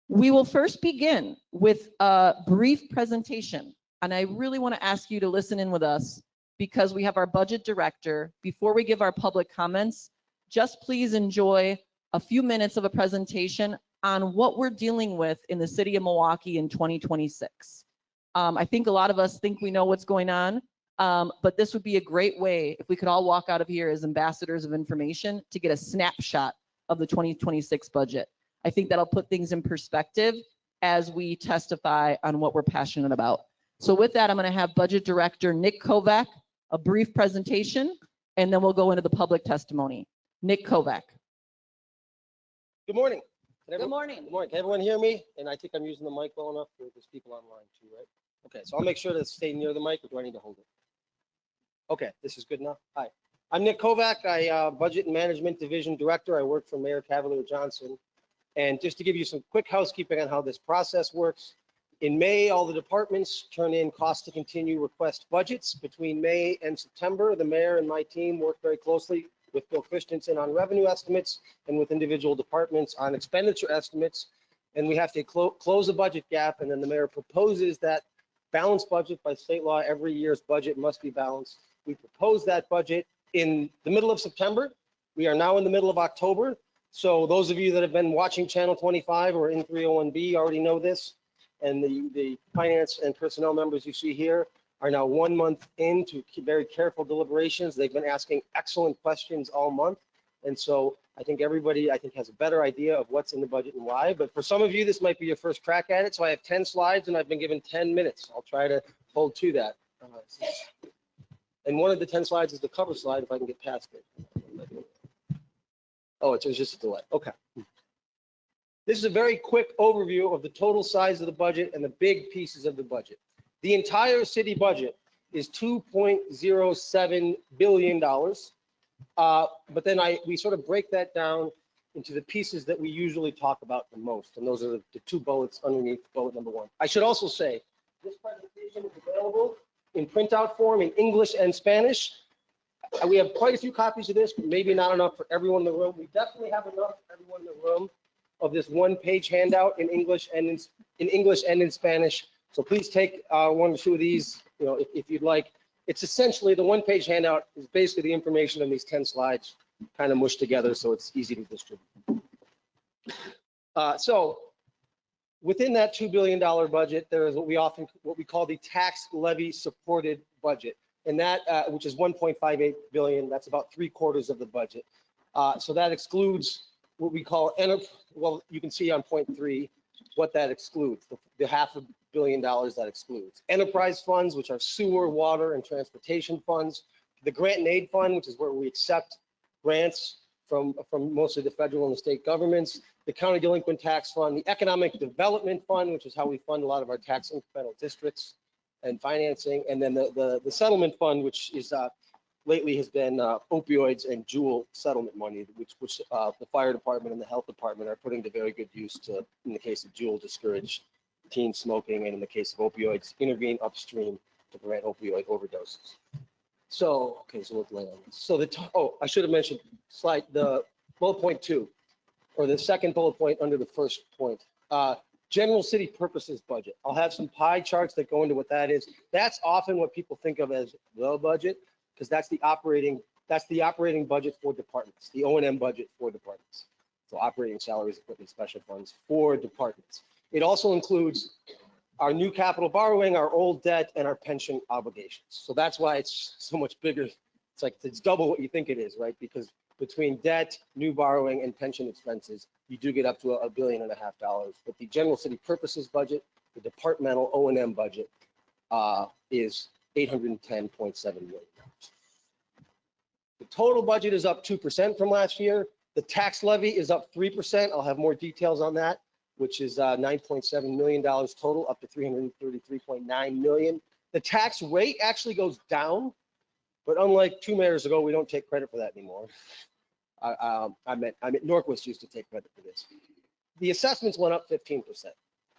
We will first begin with a brief presentation, and I really want to ask you to listen in with us because we have our budget director. Before we give our public comments, just please enjoy a few minutes of a presentation on what we're dealing with in the city of Milwaukee in 2026. I think a lot of us think we know what's going on, but this would be a great way if we could all walk out of here as ambassadors of information to get a snapshot of the 2026 budget. I think that'll put things in perspective as we testify on what we're passionate about. So with that, I'm going to have Budget Director Nick Kovac, a brief presentation, and then we'll go into the public testimony. Nick Kovac. Good morning. Good morning. Good morning. Can everyone hear me? And I think I'm using the mic well enough for there's people online too, right? Okay, so I'll make sure to stay near the mic, or do I need to hold it? Okay, this is good enough. Hi, I'm Nick Kovac. I Budget and Management Division Director. I work for Mayor Cavalier Johnson. And just to give you some quick housekeeping on how this process works, in May, all the departments turn in cost to continue request budgets. Between May and September, the mayor and my team work very closely with Bill Christensen on revenue estimates and with individual departments on expenditure estimates. And we have to close a budget gap, and then the mayor proposes that balanced budget. By state law, every year's budget must be balanced. We propose that budget in the middle of September. We are now in the middle of October. So those of you that have been watching Channel 25 or in 301B already know this. And the finance and personnel members you see here are now 1 month into very careful deliberations. They've been asking excellent questions all month. And so I think everybody, has a better idea of what's in the budget and why. But for some of you, this might be your first crack at it. So I have 10 slides and I've been given 10 minutes. I'll try to hold to that. And one of the 10 slides is the cover slide, if I can get past it. Oh, it's just a delay. Okay. This is a very quick overview of the total size of the budget and the big pieces of the budget. The entire city budget is $2.07 billion. But then we sort of break that down into the pieces that we usually talk about the most. And those are the two bullets underneath bullet number 1. I should also say, this presentation is available in printout form in English and Spanish. We have quite a few copies of this, but maybe not enough for everyone in the room. We definitely have enough for everyone in the room of this one-page handout in English and in Spanish. So please take 1 or 2 of these, if you'd like. It's essentially the one-page handout is basically the information in these 10 slides kind of mushed together, so it's easy to distribute. So within that $2 billion budget, there is what we call the tax levy supported budget, and that which is $1.58 billion. That's about 3/4 of the budget. So that excludes what we call, well, you can see on point 3 what that excludes, the $500 million that excludes. Enterprise funds, which are sewer, water, and transportation funds. The grant and aid fund, which is where we accept grants from mostly the federal and the state governments. The county delinquent tax fund. The economic development fund, which is how we fund a lot of our tax incremental districts and financing. And then the settlement fund, which is lately has been opioids and Juul settlement money, which the fire department and the health department are putting to very good use to, in the case of Juul, discourage teen smoking, and in the case of opioids, intervene upstream to prevent opioid overdoses. So, okay, so we'll lay on this. So I should have mentioned the bullet point 2, or the second bullet point under the first point. General city purposes budget. I'll have some pie charts that go into what that is. That's often what people think of as the budget, because that's the operating budget for departments, the O&M budget for departments. So operating salaries, equipment, special funds for departments. It also includes our new capital borrowing, our old debt, and our pension obligations. So that's why it's so much bigger. It's double what you think it is, right? Because between debt, new borrowing, and pension expenses, you do get up to $1.5 billion. But the general city purposes budget, the departmental O&M budget, is $810.7 million. The total budget is up 2% from last year. The tax levy is up 3%. I'll have more details on that, which is $9.7 million total, up to $333.9 million. The tax rate actually goes down, but unlike 2 mayors ago, we don't take credit for that anymore. I meant Norquist used to take credit for this. The assessments went up 15%.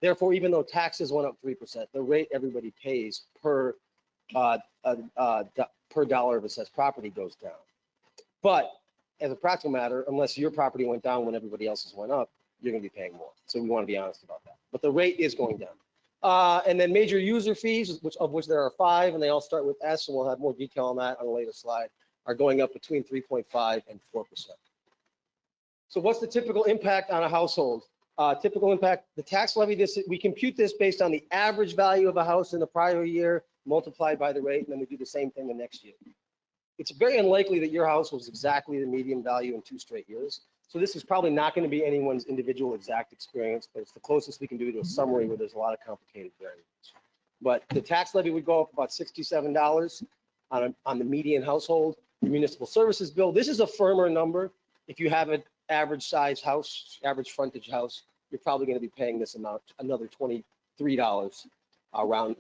Therefore, even though taxes went up 3%, the rate everybody pays per dollar of assessed property goes down. But as a practical matter, unless your property went down when everybody else's went up, you're going to be paying more. So we want to be honest about the rate is going down. And then major user fees, of which there are 5, and they all start with S, and we'll have more detail on that on a later slide, are going up between 3.5 and 4%. So what's the typical impact on a household? Typical impact, the tax levy, we compute this based on the average value of a house in the prior year, multiplied by the rate, and then we do the same thing the next year. It's very unlikely that your house was exactly the median value in 2 straight years. So this is probably not going to be anyone's individual exact experience, but it's the closest we can do to a summary where there's a lot of complicated variables. But the tax levy would go up about $67 on the median household. The municipal services bill, this is a firmer number. If you have an average size house, average frontage house, you're probably going to be paying this amount, another $23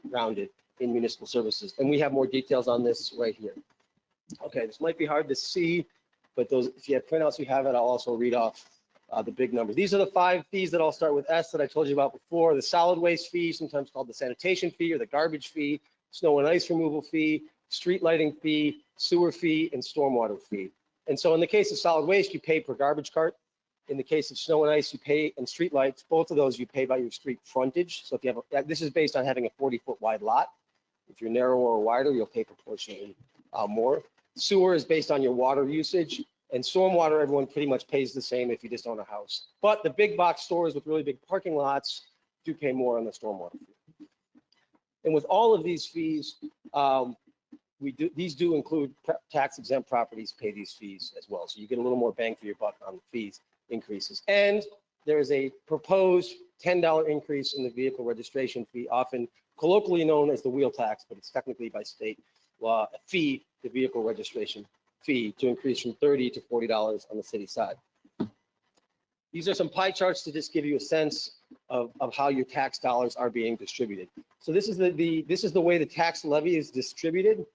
rounded in municipal services. And we have more details on this right here. Okay, this might be hard to see, but those, if you have printouts, you have it. I'll also read off the big numbers. These are the 5 fees that all start with S that I told you about before. The solid waste fee, sometimes called the sanitation fee or the garbage fee, snow and ice removal fee, street lighting fee, sewer fee, and stormwater fee. And so in the case of solid waste, you pay per garbage cart. In the case of snow and ice, you pay, and street lights, both of those you pay by your street frontage. So if you have, this is based on having a 40-foot wide lot. If you're narrower or wider, you'll pay proportionally more. Sewer is based on your water usage, and stormwater, everyone pretty much pays the same if you just own a house. But the big box stores with really big parking lots do pay more on the stormwater fee. And with all of these fees, these do include tax exempt properties pay these fees as well. So you get a little more bang for your buck on the fees increases. And there is a proposed $10 increase in the vehicle registration fee, often colloquially known as the wheel tax, but it's technically by state law a fee, the vehicle registration fee, to increase from $30 to $40 on the city side. These are some pie charts to just give you a sense of how your tax dollars are being distributed. So this is the way the tax levy is distributed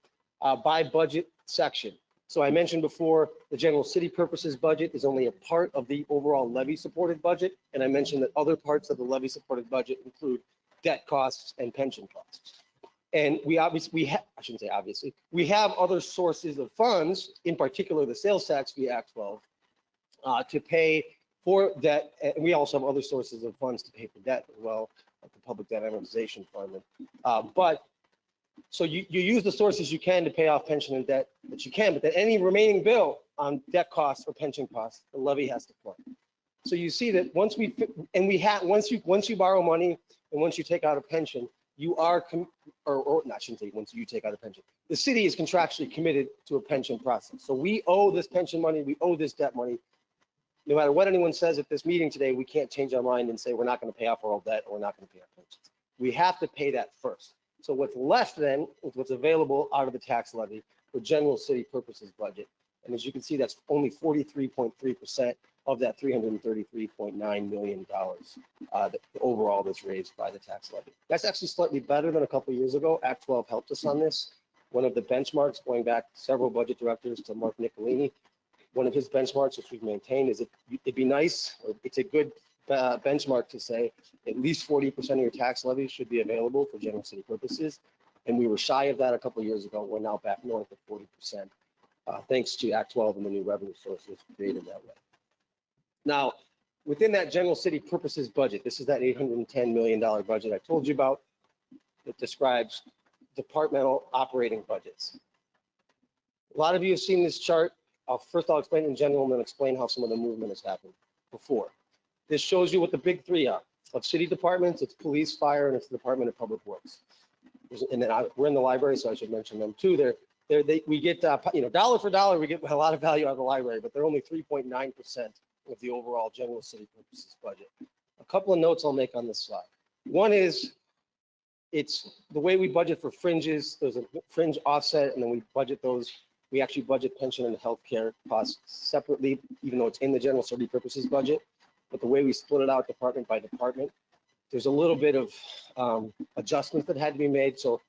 by budget section. So I mentioned before, the general city purposes budget is only a part of the overall levy supported budget. And I mentioned that other parts of the levy supported budget include debt costs and pension costs. And we shouldn't say obviously, we have other sources of funds, in particular the sales tax via Act 12, to pay for debt. And we also have other sources of funds to pay for debt as well, like the public debt amortization fund. So you use the sources you can to pay off pension and debt that you can, but then any remaining bill on debt costs or pension costs, the levy has to fund. So you see that once you borrow money and once you take out a pension, you are, I shouldn't say once you take out a pension, the city is contractually committed to a pension process. So we owe this pension money, we owe this debt money. No matter what anyone says at this meeting today, we can't change our mind and say we're not going to pay off our old debt or we're not going to pay our pensions. We have to pay that first. So what's left then is what's available out of the tax levy for general city purposes budget. And as you can see, that's only 43.3% of that $333.9 million overall that's raised by the tax levy. That's actually slightly better than a couple of years ago. Act 12 helped us on this. One of the benchmarks, going back several budget directors to Mark Nicolini, one of his benchmarks, which we've maintained, is it'd be nice, or it's a good benchmark to say at least 40% of your tax levy should be available for general city purposes. And we were shy of that a couple of years ago. We're now back north of 40%, thanks to Act 12 and the new revenue sources created that way. Now, within that general city purposes budget, this is that $810 million budget I told you about that describes departmental operating budgets. A lot of you have seen this chart. First, I'll explain it in general and then explain how some of the movement has happened before. This shows you what the big 3 are of city departments. It's police, fire, and it's the Department of Public Works. And then we're in the library, so I should mention them too. We get, dollar for dollar, we get a lot of value out of the library, but they're only 3.9% of the overall general city purposes budget. A couple of notes I'll make on this slide. One is, it's the way we budget for fringes. There's a fringe offset, and then we budget those. We actually budget pension and healthcare costs separately, even though it's in the general city purposes budget. But the way we split it out department by department, there's a little bit of adjustments that had to be made. So if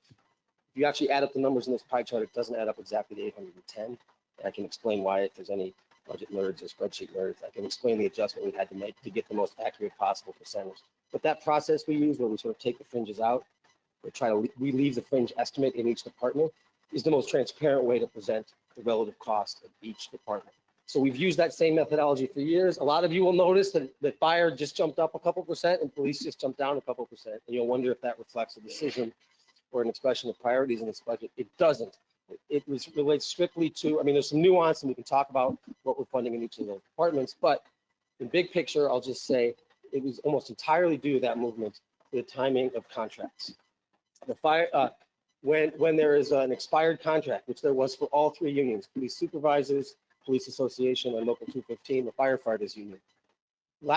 you actually add up the numbers in this pie chart, it doesn't add up exactly to 810. I can explain why, if there's any budget nerds or spreadsheet nerds, I can explain the adjustment we had to make to get the most accurate possible percentage. But that process we use, where we sort of take the fringes out, we leave the fringe estimate in each department, is the most transparent way to present the relative cost of each department. So we've used that same methodology for years. A lot of you will notice that fire just jumped up a couple percent and police just jumped down a couple percent. And you'll wonder if that reflects a decision or an expression of priorities in this budget. It doesn't. It relates strictly to, I mean, there's some nuance and we can talk about what we're funding in each of those departments, but in big picture, I'll just say it was almost entirely due to that movement to the timing of contracts. The fire, when there is an expired contract, which there was for all three unions, police supervisors, police association, and local 215, the firefighters union.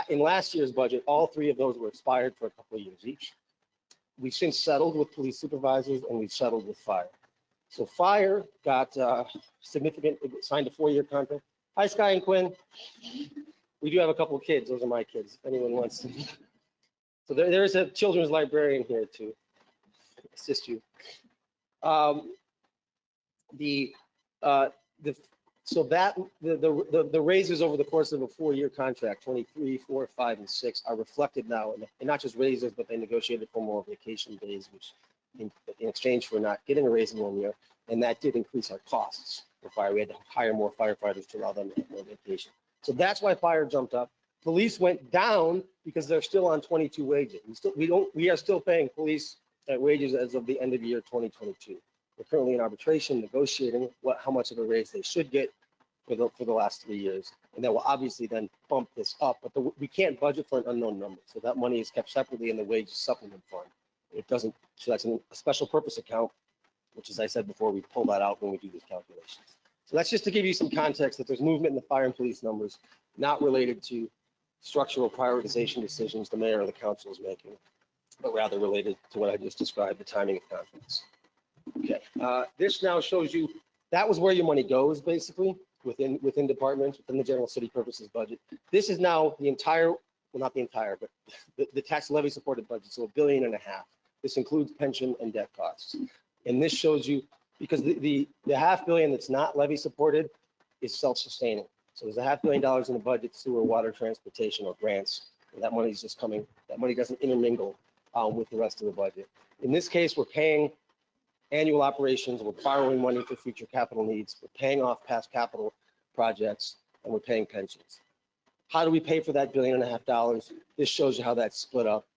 In last year's budget, all three of those were expired for a couple of years each. We've since settled with police supervisors and we've settled with fire. So fire got significant, signed a 4-year contract. Hi, Sky and Quinn. We do have a couple of kids. Those are my kids, if anyone wants to. So there's a children's librarian here to assist you. The raises over the course of a 4-year contract, 23, 4, 5, and 6, are reflected now, and not just raises, but they negotiated for more vacation days, which in exchange for not getting a raise in 1 year, and that did increase our costs for fire. We had to hire more firefighters to allow them to have more vacation. So that's why fire jumped up. Police went down because they're still on 22 wages. We are still paying police wages as of the end of year 2022. We're currently in arbitration, negotiating how much of a raise they should get for the last 3 years. And that will obviously then bump this up, but we can't budget for an unknown number. So that money is kept separately in the wages supplement fund. It doesn't, so that's a special purpose account, which, as I said before, we pull that out when we do these calculations. So that's just to give you some context that there's movement in the fire and police numbers, not related to structural prioritization decisions the mayor or the council is making, but rather related to what I just described, the timing of contracts. Okay, this now shows you, that was where your money goes, basically, within departments, within the general city purposes budget. This is now the entire, well, not the entire, but the tax levy supported budget, so $1.5 billion. This includes pension and debt costs. And this shows you, because the $500 million that's not levy supported is self-sustaining. So there's $500 million in the budget, sewer, water, transportation, or grants. And that money is just coming, that money doesn't intermingle with the rest of the budget. In this case, we're paying annual operations, we're borrowing money for future capital needs, we're paying off past capital projects, and we're paying pensions. How do we pay for that $1.5 billion? This shows you how that's split up.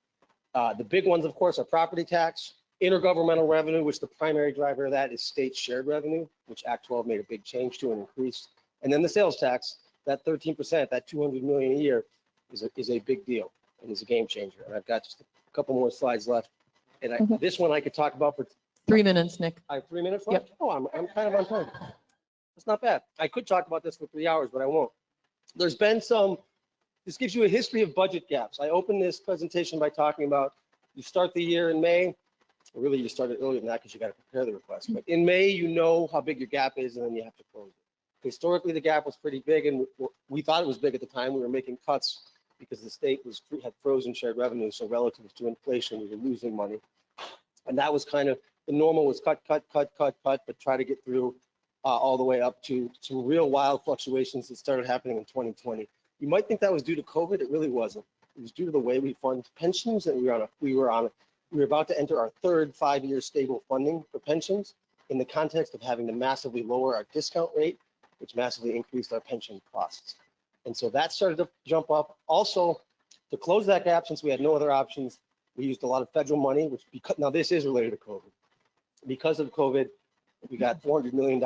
The big ones, of course, are property tax, intergovernmental revenue, which the primary driver of that is state shared revenue, which Act 12 made a big change to and increased. And then the sales tax, that 13%, that $200 million a year is a big deal and is a game changer. And I've got just a couple more slides left. And this one I could talk about for 3 minutes, Nick. I have 3 minutes left? Yep. Oh, I'm kind of on time. That's not bad. I could talk about this for 3 hours, but I won't. There's been this gives you a history of budget gaps. I opened this presentation by talking about you start the year in May. Really, you started earlier than that because you got to prepare the request. But in May, you know how big your gap is, and then you have to close it. Historically, the gap was pretty big, and we thought it was big at the time. We were making cuts because the state had frozen shared revenue, so relative to inflation, we were losing money. And that was kind of, the normal was cut, but try to get through all the way up to some real wild fluctuations that started happening in 2020. You might think that was due to COVID. It really wasn't. It was due to the way we fund pensions, and we were about to enter our third 5-year stable funding for pensions in the context of having to massively lower our discount rate, which massively increased our pension costs. And so that started to jump up. Also, to close that gap, since we had no other options, we used a lot of federal money, now this is related to COVID. Because of COVID, we got $400 million,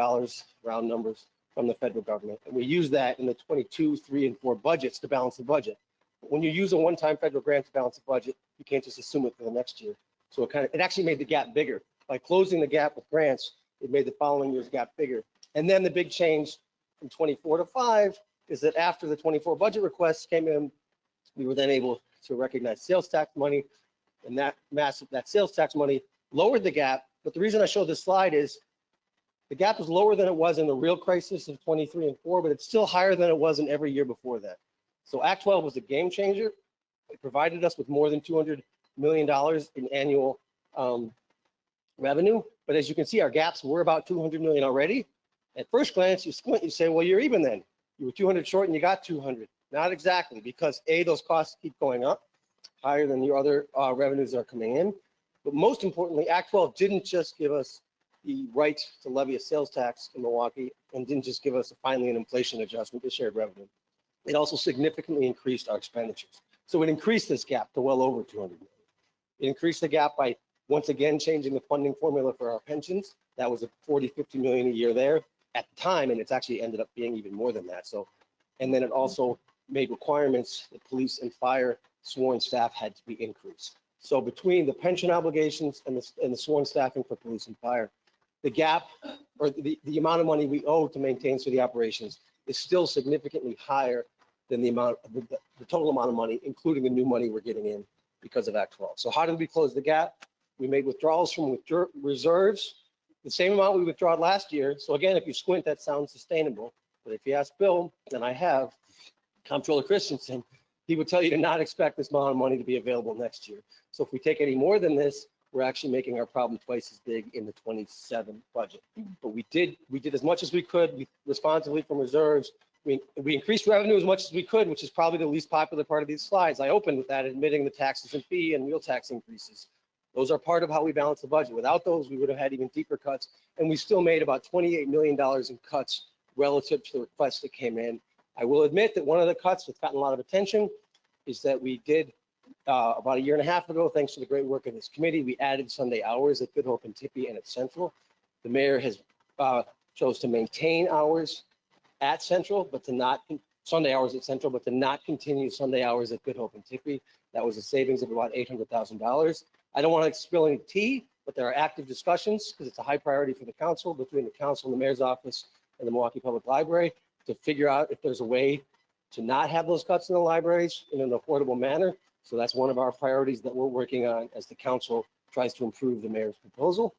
round numbers, from the federal government. And we used that in the 22, 3, and 4 budgets to balance the budget. But when you use a one-time federal grant to balance the budget, you can't just assume it for the next year. So it actually made the gap bigger. By closing the gap with grants, it made the following year's gap bigger. And then the big change from 24 to 5 is that after the 24 budget requests came in, we were then able to recognize sales tax money, and that sales tax money lowered the gap. But the reason I showed this slide is the gap was lower than it was in the real crisis of 23 and 4, but it's still higher than it was in every year before that. So Act 12 was a game changer. It provided us with more than $200 million in annual revenue. But as you can see, our gaps were about $200 million already. At first glance, you squint, you say, well, you're even then. You were 200 short and you got 200. Not exactly, because A, those costs keep going up higher than your other revenues that are coming in. But most importantly, Act 12 didn't just give us the right to levy a sales tax in Milwaukee and didn't just give us finally an inflation adjustment to shared revenue. It also significantly increased our expenditures. So it increased this gap to well over 200 million. It increased the gap by once again changing the funding formula for our pensions. That was a 40, 50 million a year there at the time, and it's actually ended up being even more than that. So, and then it also made requirements that police and fire sworn staff had to be increased. So between the pension obligations and the sworn staffing for police and fire, the gap or the amount of money we owe to maintain city operations is still significantly higher than the total amount of money, including the new money we're getting in because of Act 12. So how did we close the gap? We made withdrawals from reserves, the same amount we withdrawed last year. So again, if you squint, that sounds sustainable. But if you ask Bill, and I have, Comptroller Christensen, he would tell you to not expect this amount of money to be available next year. So if we take any more than this, we're actually making our problem twice as big in the 27 budget. But we did as much as we could responsibly from reserves. We increased revenue as much as we could, which is probably the least popular part of these slides. I opened with that, admitting the taxes and fee and wheel tax increases. Those are part of how we balance the budget. Without those, we would have had even deeper cuts. And we still made about $28 million in cuts relative to the requests that came in. I will admit that one of the cuts that's gotten a lot of attention is that we did about a year and a half ago, thanks to the great work of this committee, we added Sunday hours at Good Hope and Tippy and at Central. The mayor has chose to maintain hours at Central, but to not Sunday hours at Central, but to not continue Sunday hours at Good Hope and Tippy. That was a savings of about $800,000. I don't want to spill any tea, but there are active discussions because it's a high priority for the council between the council and the mayor's office and the Milwaukee Public Library to figure out if there's a way to not have those cuts in the libraries in an affordable manner. So that's one of our priorities that we're working on as the council tries to improve the mayor's proposal.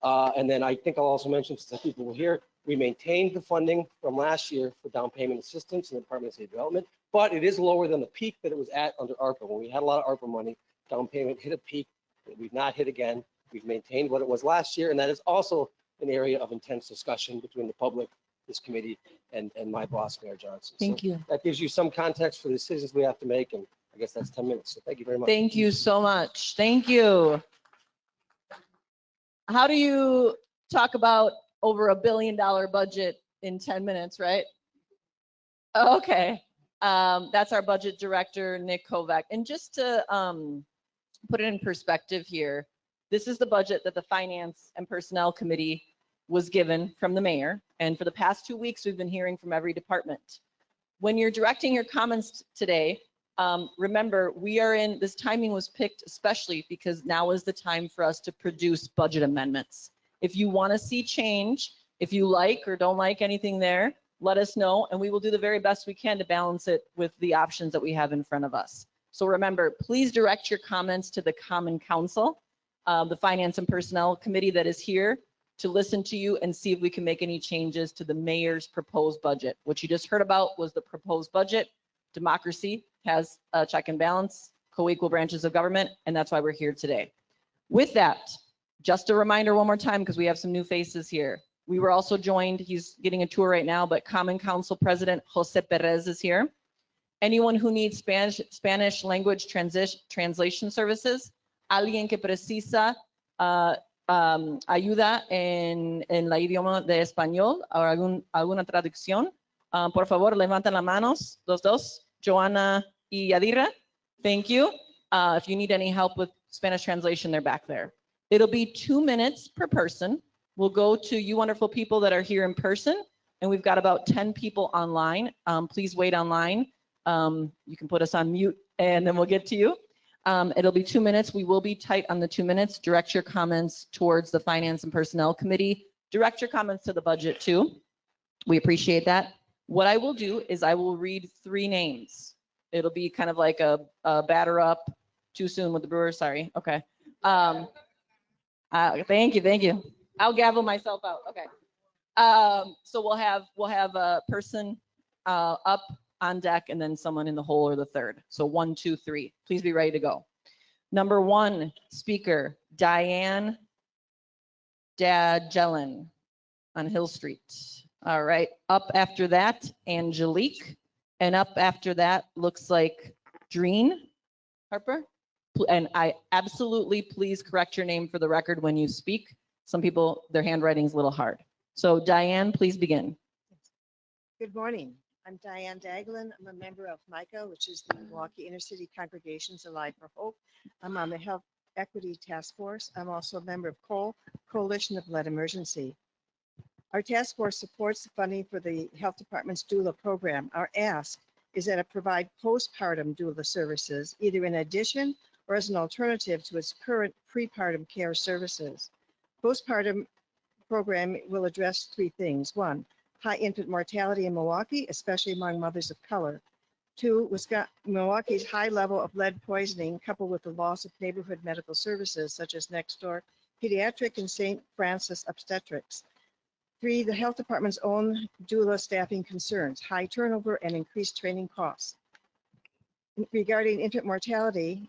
And then I think I'll also mention, since people will hear, we maintained the funding from last year for down payment assistance in the Department of State Development, but it is lower than the peak that it was at under ARPA. When we had a lot of ARPA money, down payment hit a peak that we've not hit again. We've maintained what it was last year, and that is also an area of intense discussion between the public, this committee, and my boss, Mayor Johnson. Thank you. That gives you some context for the decisions we have to make, and I guess that's 10 minutes. So thank you very much. Thank you so much. Thank you. How do you talk about over $1 billion budget in 10 minutes, right? Okay. That's our budget director, Nick Kovac. And just to put it in perspective here, this is the budget that the Finance and Personnel Committee was given from the mayor. And for the past 2 weeks, we've been hearing from every department. When you're directing your comments today, remember, this timing was picked especially because now is the time for us to produce budget amendments. If you want to see change, if you like or don't like anything there, let us know, and we will do the very best we can to balance it with the options that we have in front of us. So remember, please direct your comments to the Common Council, the Finance and Personnel Committee that is here to listen to you and see if we can make any changes to the mayor's proposed budget. What you just heard about was the proposed budget. Democracy has a check and balance, co-equal branches of government, and that's why we're here today. With that, just a reminder one more time, because we have some new faces here. We were also joined, he's getting a tour right now, but Common Council President Jose Perez is here. Anyone who needs Spanish language translation services, alguien que precisa ayuda en la idioma de español o alguna traducción, por favor, levanten las manos, los dos, Joanna y Yadira. Thank you. If you need any help with Spanish translation, they're back there. It'll be 2 minutes per person. We'll go to you wonderful people that are here in person, and we've got about 10 people online. Please wait online. You can put us on mute, and then we'll get to you. It'll be 2 minutes. We will be tight on the 2 minutes. Direct your comments towards the Finance and Personnel Committee. Direct your comments to the budget too. We appreciate that. What I will do is I will read 3 names. It'll be kind of like a batter up. Too soon with the Brewers, sorry. Okay. Thank you. I'll gavel myself out. Okay. So we'll have a person up on deck and then someone in the hole or the third. So 1, 2, 3. Please be ready to go. Number 1 speaker, Diane Dagelin on Hill Street. All right. Up after that, Angelique. And up after that looks like Dreen Harper. And I absolutely please correct your name for the record when you speak. some people, their handwriting is a little hard. So Diane, please begin. Good morning. I'm Diane Daglin. I'm a member of MICA, which is the Milwaukee Intercity Congregations Alive for Hope. I'm on the Health Equity Task Force. I'm also a member of Coalition of Lead Emergency. Our task force supports the funding for the Health Department's doula program. Our ask is that it provide postpartum doula services, either in addition or as an alternative to its current prepartum care services. Postpartum program will address three things. One, high infant mortality in Milwaukee, especially among mothers of color. Two, Milwaukee's high level of lead poisoning, coupled with the loss of neighborhood medical services such as Next Door Pediatric and St. Francis Obstetrics. Three, the health department's own doula staffing concerns, high turnover and increased training costs. Regarding infant mortality,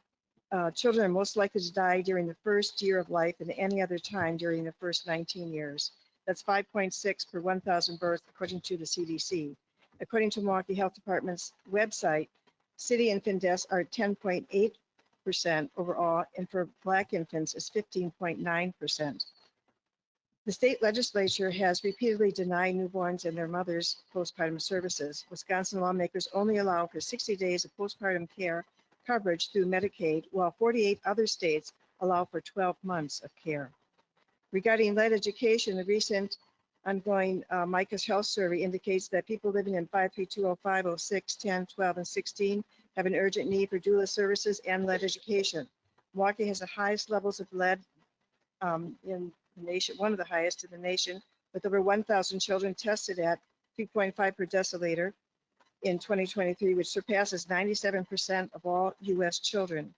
children are most likely to die during the first year of life and any other time during the first 19 years. That's 5.6 per 1,000 births, according to the CDC. According to Milwaukee Health Department's website, city infant deaths are 10.8% overall, and for Black infants is 15.9%. The state legislature has repeatedly denied newborns and their mothers postpartum services. Wisconsin lawmakers only allow for 60 days of postpartum care coverage through Medicaid, while 48 other states allow for 12 months of care. Regarding lead education, the recent ongoing MICA's health survey indicates that people living in 53205, 06, 10, 12, and 16 have an urgent need for doula services and lead education. Milwaukee has the highest levels of lead in the nation, one of the highest in the nation, with over 1,000 children tested at 3.5 per deciliter in 2023, which surpasses 97% of all U.S. children.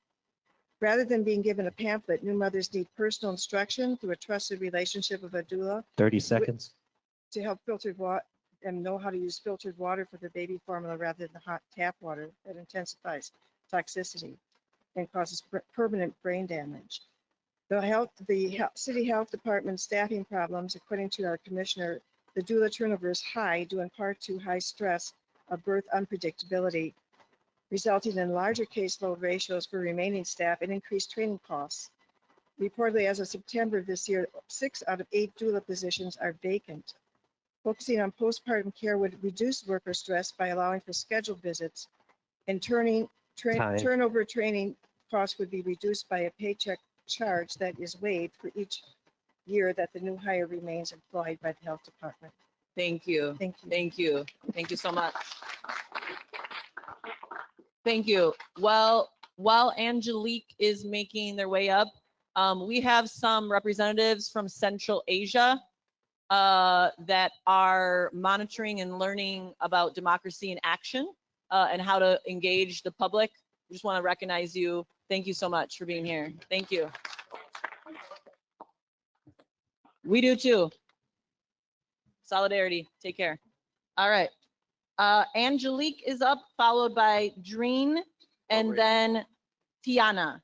Rather than being given a pamphlet, new mothers need personal instruction through a trusted relationship with a doula 30 seconds. to help filtered water and know how to use filtered water for the baby formula rather than hot tap water that intensifies toxicity and causes permanent brain damage. The city health department staffing problems, according to our commissioner, the doula turnover is high due in part to high stress of birth unpredictability, resulting in larger caseload ratios for remaining staff and increased training costs. Reportedly, as of September of this year, 6 out of 8 doula positions are vacant. Focusing on postpartum care would reduce worker stress by allowing for scheduled visits, and turnover training costs would be reduced by a paycheck charge that is waived for each year that the new hire remains employed by the health department. Thank you. Thank you. Thank you. Thank you so much. Thank you. Well, while Angelique is making their way up, we have some representatives from Central Asia that are monitoring and learning about democracy in action and how to engage the public. We just want to recognize you. Thank you so much for being here. Thank you. We do too. Solidarity. Take care. All right. Angelique is up, followed by Dreen, and then Tiana.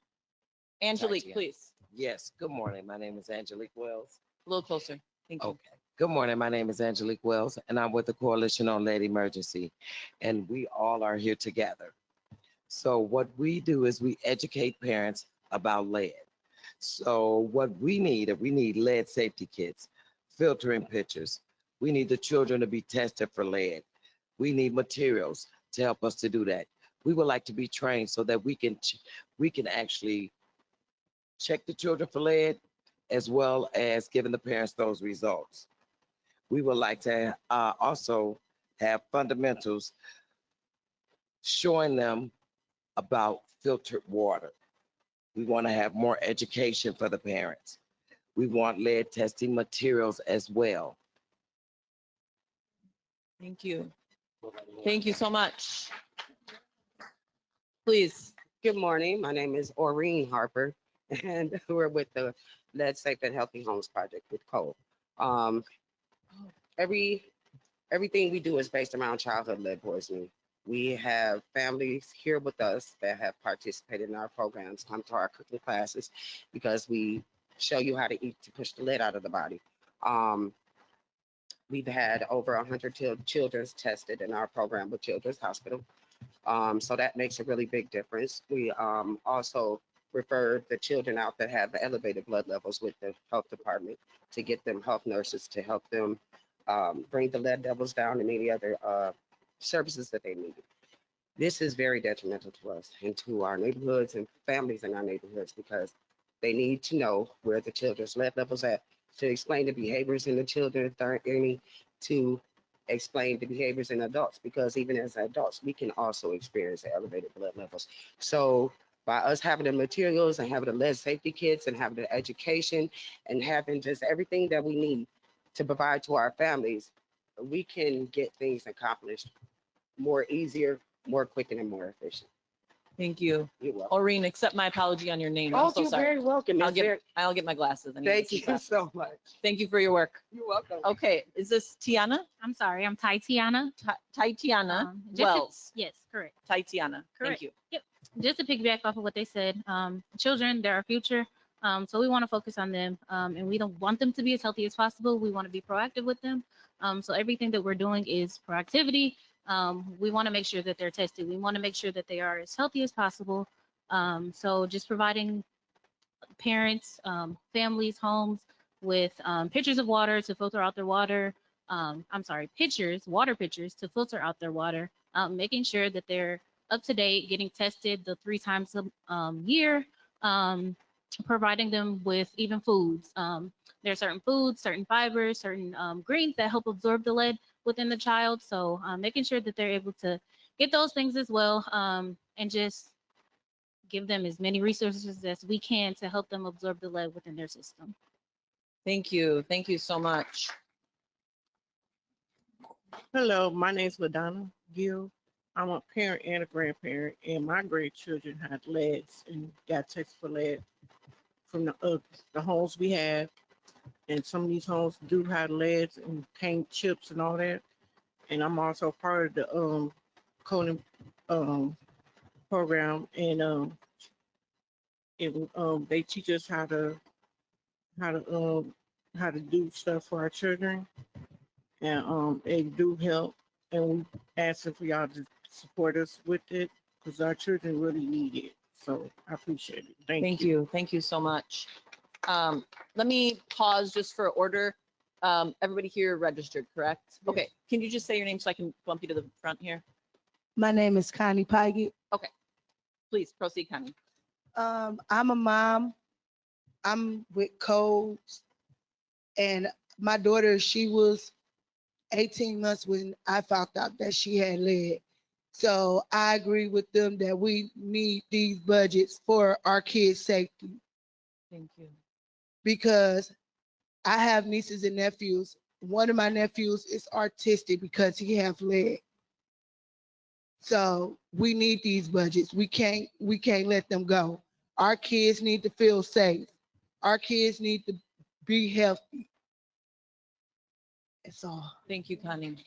Angelique, Tiana. please. Yes, good morning. My name is Angelique Wells. A little closer. Thank you. Okay. Good morning. My name is Angelique Wells, and I'm with the Coalition on Lead Emergency, and we all are here together. So what we do is we educate parents about lead. So what we need lead safety kits, filtering pitchers. We need the children to be tested for lead. We need materials to help us to do that. We would like to be trained so that we can actually check the children for lead, as well as giving the parents those results. We would like to also have fundamentals showing them about filtered water. We want to have more education for the parents. We want lead testing materials as well. Thank you. Thank you so much. Please. Good morning. My name is Oreen Harper, and we're with the Lead Safe and Healthy Homes Project with Cole. Everything we do is based around childhood lead poisoning. We have families here with us that have participated in our programs, come to our cooking classes, because we show you how to eat to push the lead out of the body. We've had over 100 children tested in our program with Children's Hospital. So that makes a really big difference. We also refer the children out that have elevated blood levels with the health department to get them health nurses to help them bring the lead levels down and any other services that they need. This is very detrimental to us and to our neighborhoods and families in our neighborhoods because they need to know where the children's lead levels at to explain the behaviors in the children if there are any, to explain the behaviors in adults because even as adults we can also experience elevated blood levels. So by us having the materials and having the lead safety kits and having the education and having just everything that we need to provide to our families, we can get things accomplished more easier, more quick, and more efficient. Thank you. You're welcome. Oreen, accept my apology on your name. I'm Oh, so you're sorry. very welcome. I'll It's get, very- I'll get my glasses. I need to Thank see you that. so much. Thank you for your work. You're welcome. Okay, is this Tiana? I'm sorry, I'm Tatiana. Tatiana Just to- Wells. Yes, correct. Tatiana, thank Correct. you. Just to piggyback off of what they said, children, they're our future. So we want to focus on them, and we don't want them to be as healthy as possible. We want to be proactive with them. So everything that we're doing is proactivity. We want to make sure that they're tested. We want to make sure that they are as healthy as possible. So just providing parents, families, homes with pitchers of water to filter out their water. Water pitchers to filter out their water, making sure that they're up to date, getting tested the 3 times a year, providing them with even foods. There are certain foods, certain fibers, certain greens that help absorb the lead within the child. So making sure that they're able to get those things as well, and just give them as many resources as we can to help them absorb the lead within their system. Thank you. Thank you so much. Hello, my name is LaDonna Gill. I'm a parent and a grandparent, and my grandchildren had leads and got tested for lead from the homes we have. And some of these homes do have leads and paint chips and all that. And I'm also part of the coding program, and they teach us how to do stuff for our children, and they do help, and we asking for y'all to support us with it because our children really need it. So I appreciate it. Thank you. Thank you so much. Let me pause just for order. Everybody here registered, correct? Okay. Can you just say your name so I can bump you to the front here? My name is Connie Pygott. Please proceed, Connie. I'm a mom. I'm with Codes, and my daughter, she was 18 months when I found out that she had lead. So I agree with them that we need these budgets for our kids' safety Thank you. because I have nieces and nephews. One of my nephews is autistic because he has lead. So we need these budgets. We can't let them go. Our kids need to feel safe. Our kids need to be healthy. That's all. Thank you, Connie.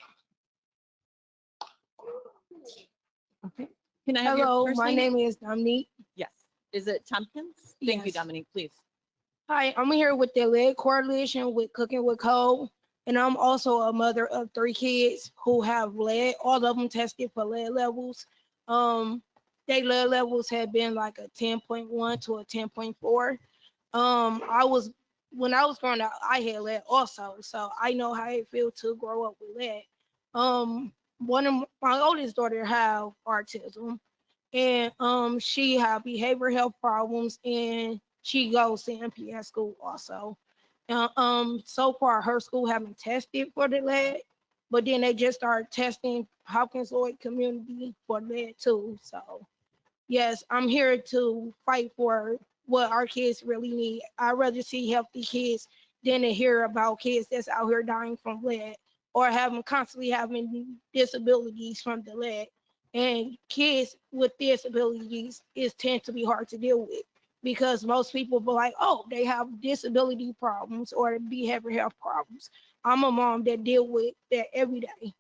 Okay. Can I have your Hello, first my name is Dominique. Yes. Is it Tompkins? Thank you, Yes. Dominique, please. Hi, I'm here with the Lead Coalition with Cooking with Code, and I'm also a mother of 3 kids who have lead. All of them tested for lead levels. Their lead levels had been like a 10.1 to a 10.4. When I was growing up, I had lead also, so I know how it feels to grow up with lead. One of my oldest daughter have autism, and she have behavioral health problems, and she goes to MPS school also. So far her school haven't tested for the lead, but then they just started testing Hopkins Lloyd community for lead too. So yes, I'm here to fight for what our kids really need. I'd rather see healthy kids than to hear about kids that's out here dying from lead or constantly having disabilities from the lead. And kids with disabilities tend to be hard to deal with because most people be like, oh, they have disability problems or behavioral health problems. I'm a mom that deal with that every day.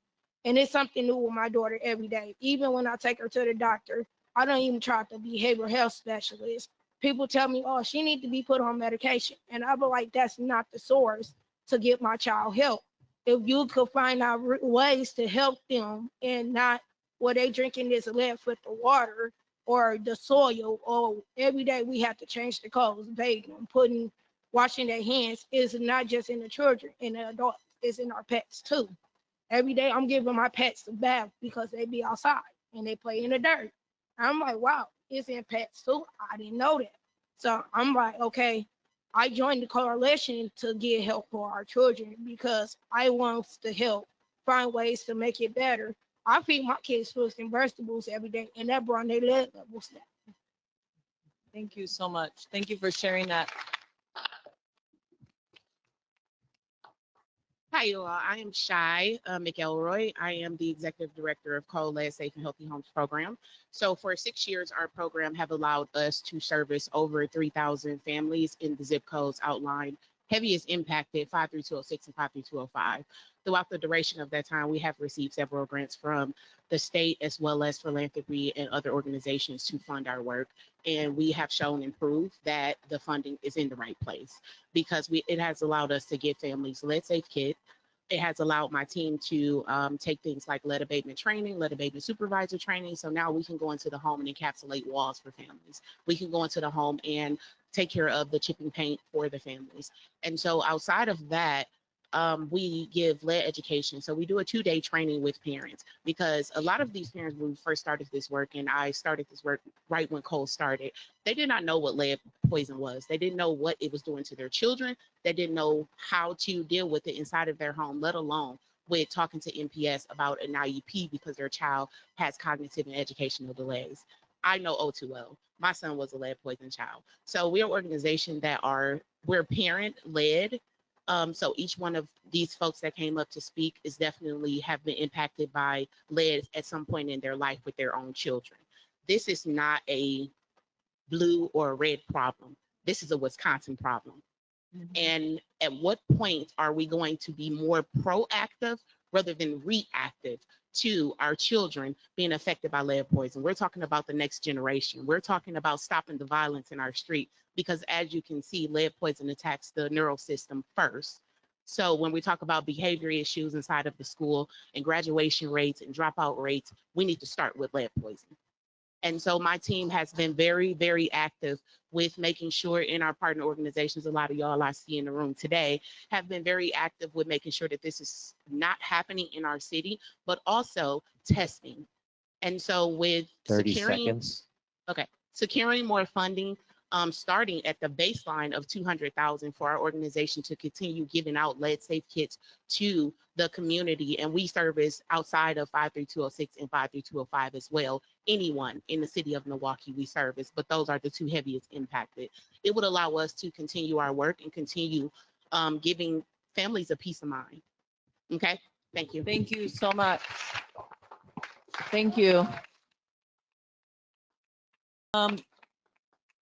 And it's something new with my daughter every day. Even when I take her to the doctor, I don't even try the behavioral health specialist. People tell me, oh, she needs to be put on medication. And I be like, that's not the source to get my child help. If you could find out ways to help them and not, well, they drinking this lead with the water, or the soil, or every day we have to change the clothes, bathing, putting, washing their hands is not just in the children and the adults, it's in our pets too. Every day I'm giving my pets a bath because they be outside and they play in the dirt. I'm like, wow, it's in pets too. I didn't know that. So I'm like, okay, I joined the coalition to get help for our children because I want to help find ways to make it better. I feed my kids fruits and vegetables every day, and that brought their lead levels down. Thank you so much. Thank you for sharing that. Hi, you all. I am Shy McElroy. I am the Executive Director of Co-led Safe and Healthy Homes Program. So for 6 years, our program have allowed us to service over 3,000 families in the zip codes outlined, heaviest impacted 53206 and 53205. Throughout the duration of that time, we have received several grants from the state as well as philanthropy and other organizations to fund our work. And we have shown and proved that the funding is in the right place because it has allowed us to get families lead safe kit. It has allowed my team to take things like lead abatement training, lead abatement supervisor training. So now we can go into the home and encapsulate walls for families. We can go into the home and take care of the chipping paint for the families. And so outside of that, we give lead education. So we do a 2-day training with parents because a lot of these parents, when we first started this work, and I started this work right when Cole started, they did not know what lead poison was. They didn't know what it was doing to their children. They didn't know how to deal with it inside of their home, let alone with talking to MPS about an IEP because their child has cognitive and educational delays. I know oh too well. My son was a lead poison child. So we're an organization we're parent led. So each one of these folks that came up to speak is definitely have been impacted by lead at some point in their life with their own children. This is not a blue or a red problem. This is a Wisconsin problem. And at what point are we going to be more proactive rather than reactive to our children being affected by lead poison? We're talking about the next generation. We're talking about stopping the violence in our street because, as you can see, lead poison attacks the neural system first. So when we talk about behavior issues inside of the school and graduation rates and dropout rates, we need to start with lead poison. And so my team has been very, very active with making sure in our partner organizations, a lot of y'all I see in the room today, have been very active with making sure that this is not happening in our city, but also testing. And so with 30 seconds. Okay, securing more funding, starting at the baseline of 200,000 for our organization to continue giving out lead safe kits to the community. And we service outside of 53206 and 53205 as well. Anyone in the city of Milwaukee we service, but those are the two heaviest impacted. It would allow us to continue our work and continue giving families a peace of mind. Okay, thank you. Thank you so much. Thank you.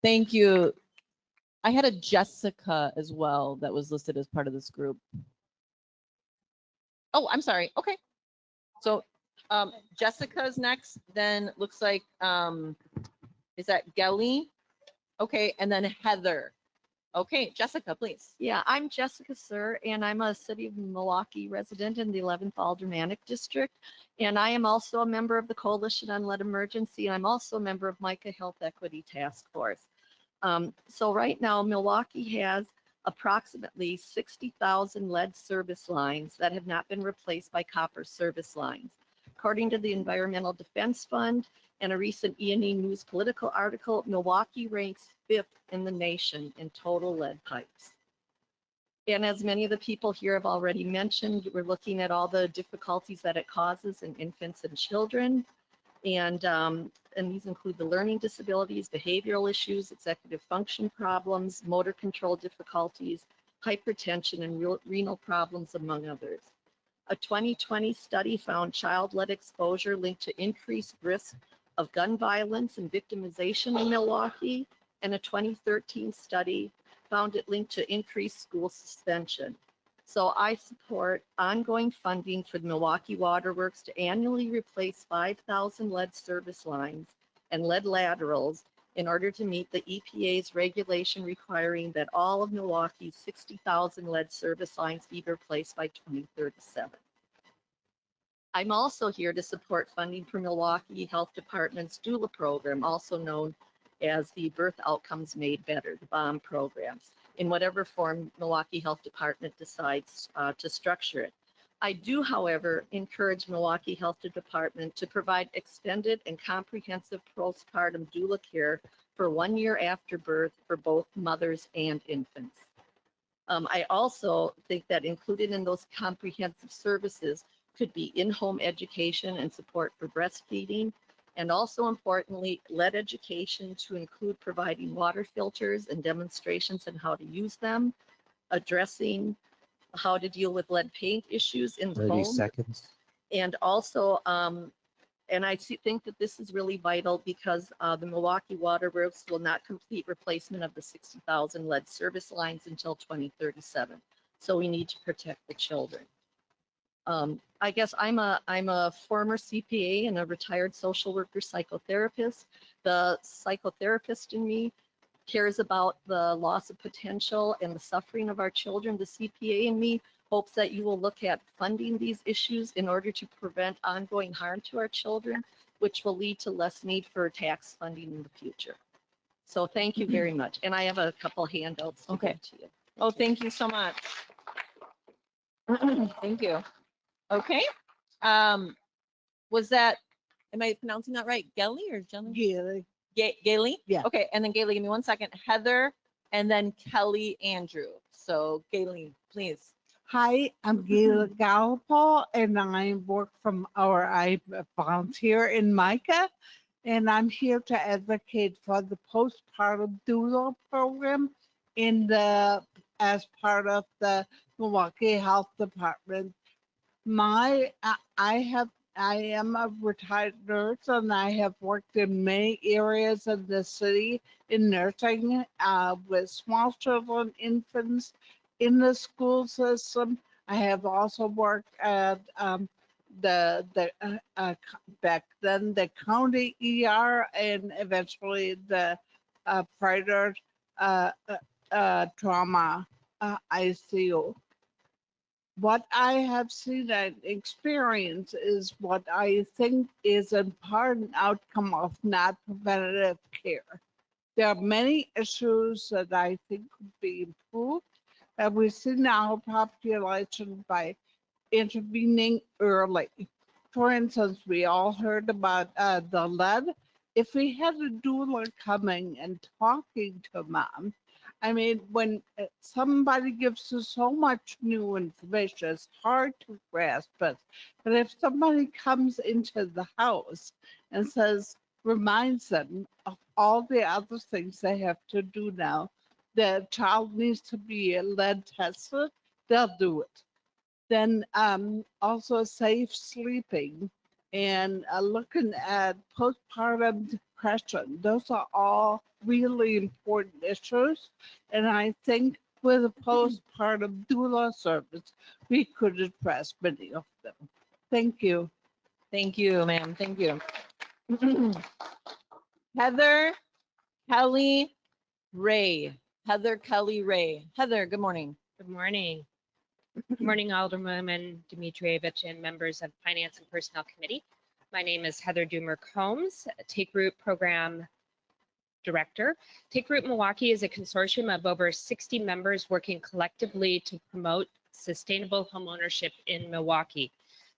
Thank you. I had a Jessica as well that was listed as part of this group. Oh, I'm sorry. Okay. So Jessica's next, then looks like, is that Gelly? Okay, and then Heather. Okay, Jessica, please. Yeah, I'm Jessica Sir, and I'm a City of Milwaukee resident in the 11th Aldermanic District. And I am also a member of the Coalition on Lead Emergency. I'm also a member of MICA Health Equity Task Force. So right now, Milwaukee has approximately 60,000 lead service lines that have not been replaced by copper service lines. According to the Environmental Defense Fund and a recent E&E News political article, Milwaukee ranks 5th in the nation in total lead pipes. And as many of the people here have already mentioned, we're looking at all the difficulties that it causes in infants and children. And these include the learning disabilities, behavioral issues, executive function problems, motor control difficulties, hypertension, and renal problems, among others. A 2020 study found child lead exposure linked to increased risk of gun violence and victimization in Milwaukee, and a 2013 study found it linked to increased school suspension. So I support ongoing funding for the Milwaukee Water Works to annually replace 5,000 lead service lines and lead laterals in order to meet the EPA's regulation requiring that all of Milwaukee's 60,000 lead service lines be replaced by 2037. I'm also here to support funding for Milwaukee Health Department's doula program, also known as the Birth Outcomes Made Better, the BOM programs, in whatever form Milwaukee Health Department decides to structure it. I do, however, encourage Milwaukee Health Department to provide extended and comprehensive postpartum doula care for 1 year after birth for both mothers and infants. I also think that included in those comprehensive services could be in-home education and support for breastfeeding, and also importantly, lead education to include providing water filters and demonstrations on how to use them, addressing how to deal with lead paint issues in the 30 home. seconds. And also, and I think that this is really vital because the Milwaukee Water Works will not complete replacement of the 60,000 lead service lines until 2037. So we need to protect the children. I guess I'm a former CPA and a retired social worker psychotherapist. The psychotherapist in me cares about the loss of potential and the suffering of our children. The CPA in me hopes that you will look at funding these issues in order to prevent ongoing harm to our children, which will lead to less need for tax funding in the future. So thank you very much. And I have a couple handouts to Okay. give to you. Oh, thank you so much. Thank you. Okay. Was that, am I pronouncing that right? Gelly or Jelly? Gilly. Gailey? Yeah. Okay, and then Gailey, give me 1 second. Heather, and then Kelly Andrew. So Gailey, please. Hi, I'm Gila Galpo, and I work I volunteer in Micah, and I'm here to advocate for the postpartum doula program as part of the Milwaukee Health Department. I am a retired nurse, and I have worked in many areas of the city in nursing with small children, infants, in the school system. I have also worked at back then the county ER and eventually the private trauma ICU. What I have seen and experienced is what I think is an important outcome of not preventative care. There are many issues that I think could be improved, and we see now population by intervening early. For instance, we all heard about the lead. If we had a doula coming and talking to mom, I mean, when somebody gives us so much new information, it's hard to grasp it. But if somebody comes into the house and reminds them of all the other things they have to do now, the child needs to be lead tested, they'll do it. Then also safe sleeping and looking at postpartum depression. Those are all really important issues. And I think with a postpartum doula service, we could address many of them. Thank you. Thank you, ma'am. Thank you. Heather Kelly Ray. Heather Kelly Ray. Heather, good morning. Good morning. Good morning, Alderwoman Dimitrijevic and members of Finance and Personnel Committee. My name is Heather Doomer-Combs, Take Root Program Director. Take Root Milwaukee is a consortium of over 60 members working collectively to promote sustainable homeownership in Milwaukee.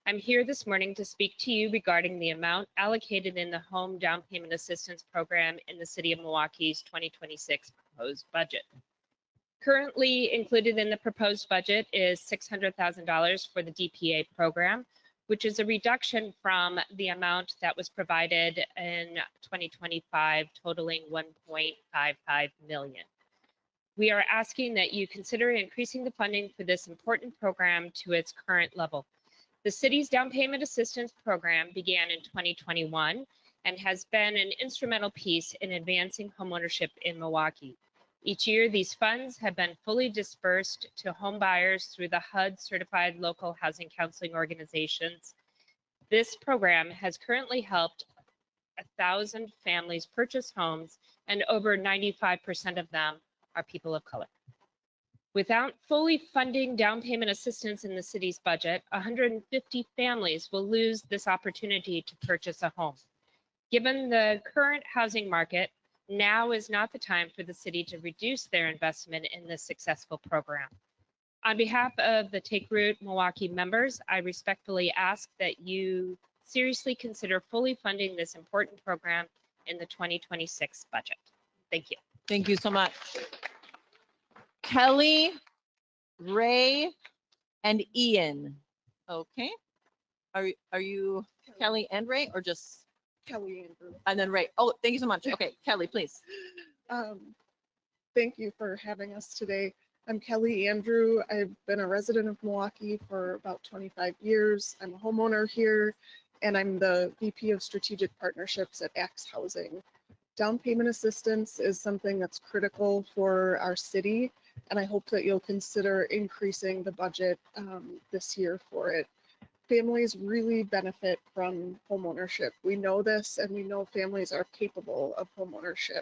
I'm here this morning to speak to you regarding the amount allocated in the Home Down Payment Assistance Program in the City of Milwaukee's 2026 proposed budget. Currently included in the proposed budget is $600,000 for the DPA program, which is a reduction from the amount that was provided in 2025, totaling $1.55 million. We are asking that you consider increasing the funding for this important program to its current level. The city's down payment assistance program began in 2021 and has been an instrumental piece in advancing homeownership in Milwaukee. Each year, these funds have been fully dispersed to home buyers through the HUD certified local housing counseling organizations. This program has currently helped 1,000 families purchase homes, and over 95% of them are people of color. Without fully funding down payment assistance in the city's budget, 150 families will lose this opportunity to purchase a home. Given the current housing market, now is not the time for the city to reduce their investment in this successful program. On behalf of the Take Root Milwaukee members, I respectfully ask that you seriously consider fully funding this important program in the 2026 budget. Thank you. Thank you so much. Kelly, Ray, and Ian. Okay. Are you Kelly and Ray, or just Kelly Andrew. and then Ray? Oh, thank you so much. Okay, Kelly, please. Thank you for having us today. I'm Kelly Andrew. I've been a resident of Milwaukee for about 25 years. I'm a homeowner here, and I'm the VP of Strategic Partnerships at Axe Housing. Down payment assistance is something that's critical for our city, and I hope that you'll consider increasing the budget this year for it. Families really benefit from homeownership. We know this, and we know families are capable of homeownership.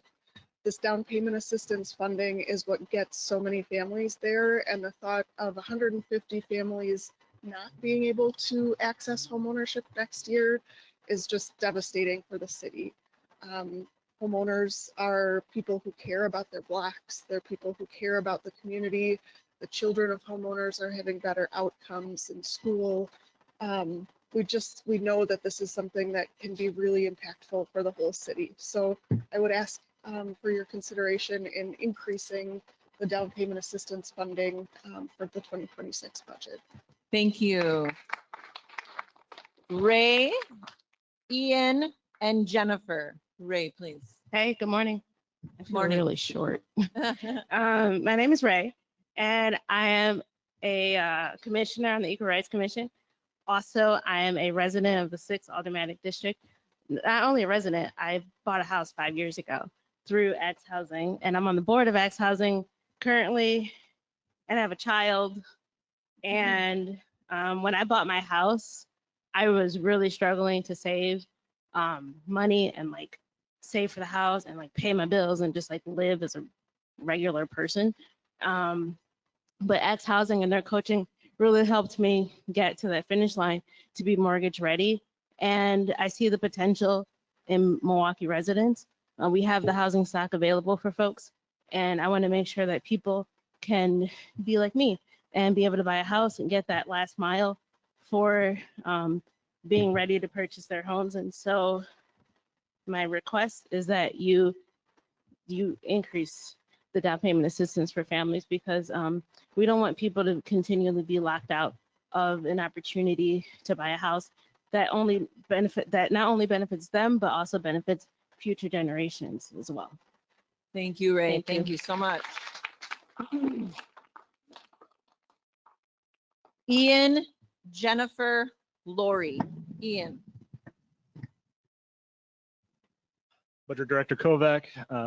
This down payment assistance funding is what gets so many families there, and the thought of 150 families not being able to access homeownership next year is just devastating for the city. Homeowners are people who care about their blocks. They're people who care about the community. The children of homeowners are having better outcomes in school. We know that this is something that can be really impactful for the whole city. So I would ask for your consideration in increasing the down payment assistance funding for the 2026 budget. Thank you. Ray, Ian, and Jennifer. Ray, please. Hey, good morning. I feel Morning. really short. My name is Ray, and I am a commissioner on the Equal Rights Commission. Also, I am a resident of the 6th Aldermanic District. Not only a resident, I bought a house 5 years ago through Axe Housing, and I'm on the board of Axe Housing currently, and I have a child. And when I bought my house, I was really struggling to save money and like save for the house and like pay my bills and just like live as a regular person. But Axe Housing and their coaching really helped me get to that finish line to be mortgage ready. And I see the potential in Milwaukee residents. We have the housing stock available for folks, and I want to make sure that people can be like me and be able to buy a house and get that last mile for being ready to purchase their homes. And so my request is that you increase the down payment assistance for families, because we don't want people to continually be locked out of an opportunity to buy a house that not only benefits them, but also benefits future generations as well. Thank you, Ray. Thank you. Thank you so much. Ian, Jennifer, Lori. Ian. Budget Director Kovac,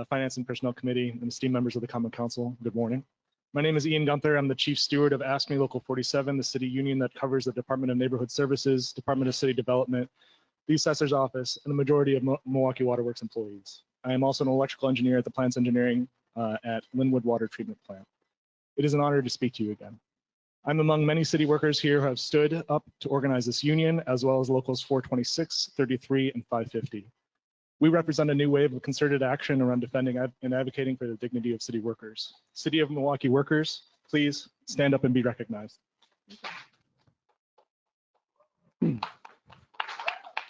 Finance and Personnel Committee, and esteemed members of the Common Council, good morning. My name is Ian Gunther. I'm the Chief Steward of Ask Me Local 47, the city union that covers the Department of Neighborhood Services, Department of City Development, the Assessor's Office, and the majority of Milwaukee Water Works employees. I am also an electrical engineer at the Plants Engineering at Linwood Water Treatment Plant. It is an honor to speak to you again. I'm among many city workers here who have stood up to organize this union, as well as locals 426, 33, and 550. We represent a new wave of concerted action around defending and advocating for the dignity of city workers. City of Milwaukee workers, please stand up and be recognized.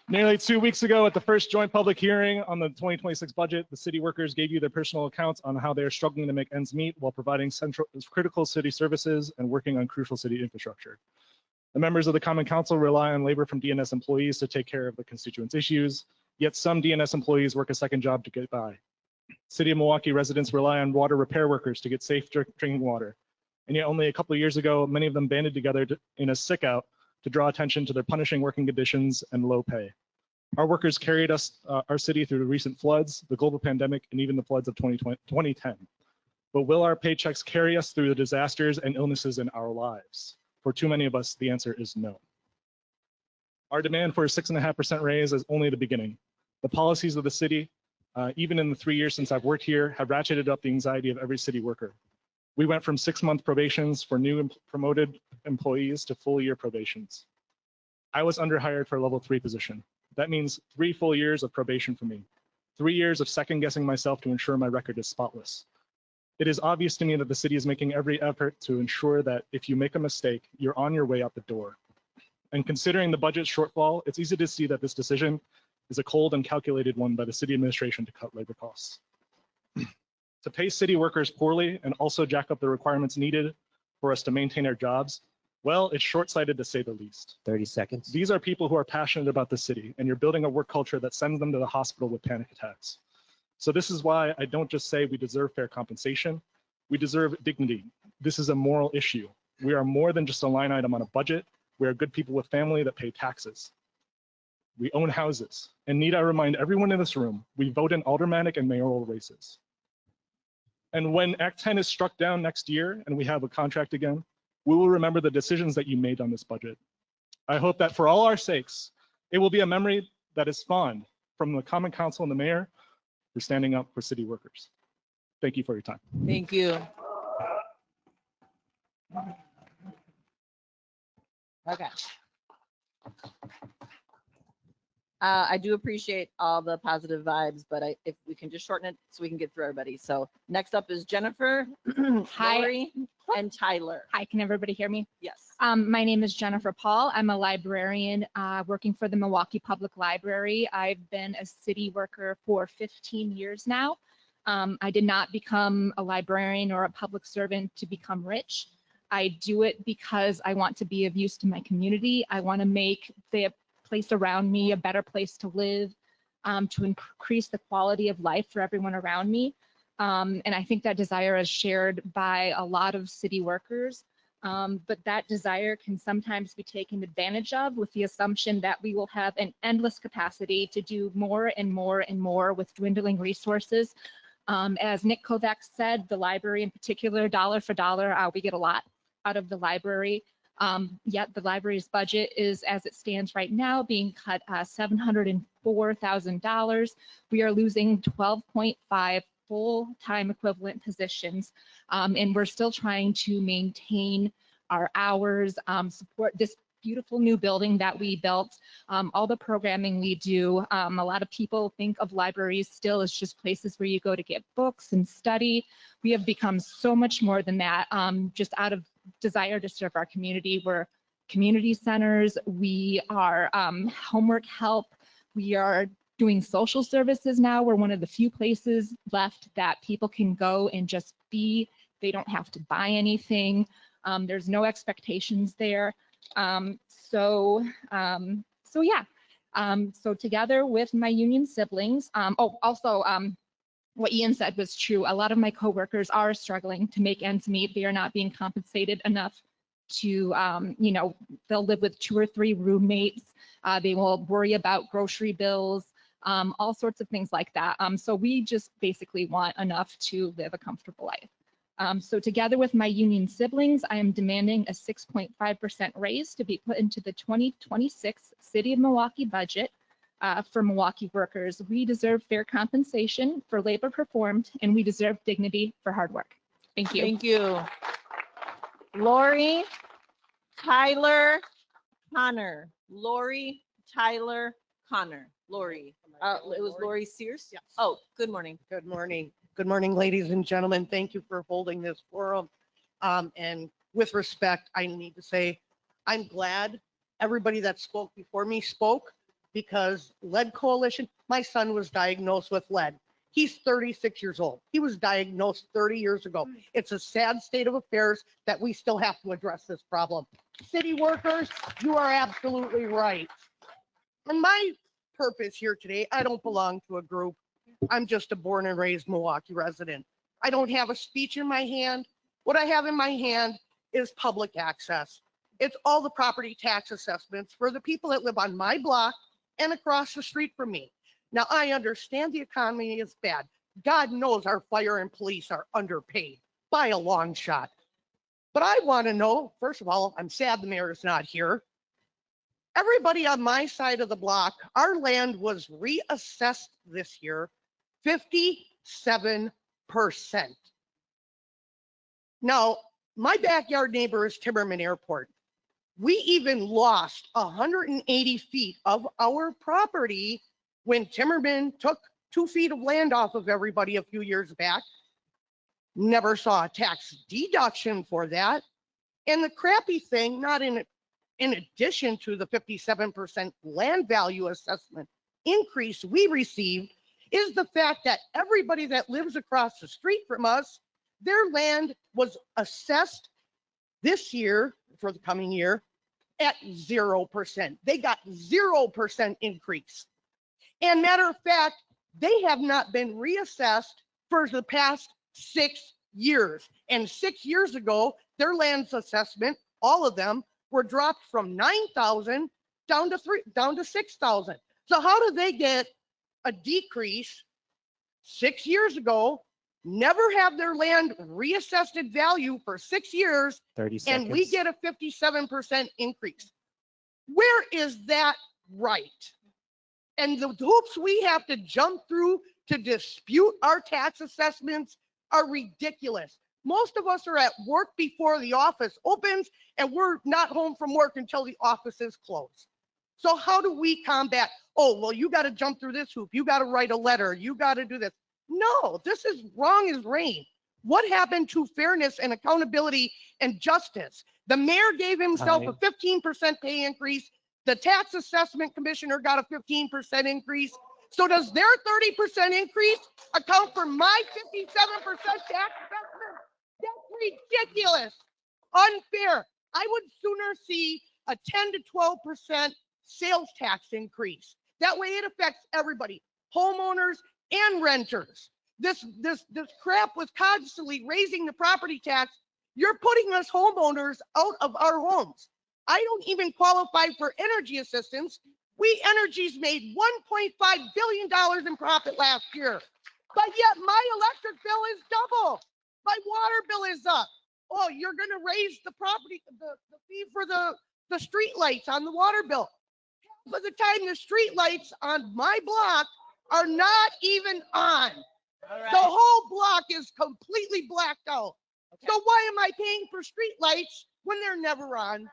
Nearly 2 weeks ago, at the first joint public hearing on the 2026 budget, the city workers gave you their personal accounts on how they are struggling to make ends meet while providing critical city services and working on crucial city infrastructure. The members of the Common Council rely on labor from DNS employees to take care of the constituents' issues, yet some DNS employees work a second job to get by. City of Milwaukee residents rely on water repair workers to get safe drinking water. And yet only a couple of years ago, many of them banded together in a sick out to draw attention to their punishing working conditions and low pay. Our workers carried our city through the recent floods, the global pandemic, and even the floods of 2010. But will our paychecks carry us through the disasters and illnesses in our lives? For too many of us, the answer is no. Our demand for a 6.5% raise is only the beginning. The policies of the city, even in the 3 years since I've worked here, have ratcheted up the anxiety of every city worker. We went from 6-month probations for new promoted employees to full year probations. I was underhired for a level 3 position. That means 3 full years of probation for me, 3 years of second guessing myself to ensure my record is spotless. It is obvious to me that the city is making every effort to ensure that if you make a mistake, you're on your way out the door. And considering the budget shortfall, it's easy to see that this decision is a cold and calculated one by the city administration to cut labor costs. To pay city workers poorly and also jack up the requirements needed for us to maintain our jobs, well, it's short-sighted to say the least. 30 seconds. These are people who are passionate about the city, and you're building a work culture that sends them to the hospital with panic attacks. So this is why I don't just say we deserve fair compensation, we deserve dignity. This is a moral issue. We are more than just a line item on a budget. We are good people with family that pay taxes. We own houses. And need I remind everyone in this room, we vote in aldermanic and mayoral races. And when Act 10 is struck down next year and we have a contract again, we will remember the decisions that you made on this budget. I hope that for all our sakes, it will be a memory that is fond from the Common Council and the mayor for standing up for city workers. Thank you for your time. Thank you. Okay. I do appreciate all the positive vibes, but if we can just shorten it so we can get through everybody. So next up is Jennifer, Hi. Lori, and Tyler. Hi, can everybody hear me? Yes. My name is Jennifer Paul. I'm a librarian working for the Milwaukee Public Library. I've been a city worker for 15 years now. I did not become a librarian or a public servant to become rich. I do it because I want to be of use to my community. I want to make the place around me a better place to live, to increase the quality of life for everyone around me. And I think that desire is shared by a lot of city workers, but that desire can sometimes be taken advantage of with the assumption that we will have an endless capacity to do more and more and more with dwindling resources. As Nick Kovacs said, the library in particular, dollar for dollar, we get a lot out of the library. Yet the library's budget is, as it stands right now, being cut $704,000. We are losing 12.5 full-time equivalent positions, and we're still trying to maintain our hours, support this beautiful new building that we built, all the programming we do. A lot of people think of libraries still as just places where you go to get books and study. We have become so much more than that, just out of desire to serve our community. We're community centers, we are homework help, we are doing social services now. We're one of the few places left that people can go and just be. They don't have to buy anything. There's no expectations there. So together with my union siblings, what Ian said was true. A lot of my coworkers are struggling to make ends meet. They are not being compensated enough to, they'll live with 2 or 3 roommates. They will worry about grocery bills, all sorts of things like that. So we just basically want enough to live a comfortable life. So together with my union siblings, I am demanding a 6.5% raise to be put into the 2026 City of Milwaukee budget for Milwaukee workers. We deserve fair compensation for labor performed, and we deserve dignity for hard work. Thank you. Thank you. Lori, Tyler, Connor. Lori, Tyler, Connor. Lori. It was Lori Sears? Yes. Oh, good morning. Good morning. Good morning, ladies and gentlemen. Thank you for holding this forum. And with respect, I need to say, I'm glad everybody that spoke before me spoke, because Lead Coalition, my son was diagnosed with lead. He's 36 years old. He was diagnosed 30 years ago. It's a sad state of affairs that we still have to address this problem. City workers, you are absolutely right. And my purpose here today, I don't belong to a group. I'm just a born and raised Milwaukee resident. I don't have a speech in my hand. What I have in my hand is public access. It's all the property tax assessments for the people that live on my block and across the street from me. Now, I understand the economy is bad. God knows our fire and police are underpaid by a long shot. But I want to know, first of all, I'm sad the mayor is not here. Everybody on my side of the block, our land was reassessed this year 57%. Now, my backyard neighbor is Timmerman Airport. We even lost 180 feet of our property when Timmerman took 2 feet of land off of everybody a few years back. Never saw a tax deduction for that. And the crappy thing, not in addition to the 57% land value assessment increase we received, is the fact that everybody that lives across the street from us, their land was assessed this year, for the coming year, at 0%. They got 0% increase. And matter of fact, they have not been reassessed for the past 6 years. And 6 years ago, their land's assessment, all of them, were dropped from 9,000 down to 6,000. So how do they get a decrease 6 years ago, never have their land reassessed at value for 6 years, 30 and we seconds. get a 57% increase? Where is that right? And the hoops we have to jump through to dispute our tax assessments are ridiculous. Most of us are at work before the office opens, and we're not home from work until the office is closed. So how do we combat, oh, well, you got to jump through this hoop, you got to write a letter, you got to do this? No, this is wrong as rain. What happened to fairness and accountability and justice? The mayor gave himself a 15% pay increase. The tax assessment commissioner got a 15% increase. So does their 30% increase account for my 57% tax assessment? That's ridiculous, unfair. I would sooner see a 10 to 12% sales tax increase. That way it affects everybody, homeowners and renters. This crap with constantly raising the property tax, you're putting us homeowners out of our homes. I don't even qualify for energy assistance. We Energies made $1.5 billion in profit last year, but yet my electric bill is double. My water bill is up. Oh, you're gonna raise the fee for the street lights on the water bill. By the time the street lights on my block are not even on. The whole block is completely blacked out. So why am I paying for street lights when they're never on?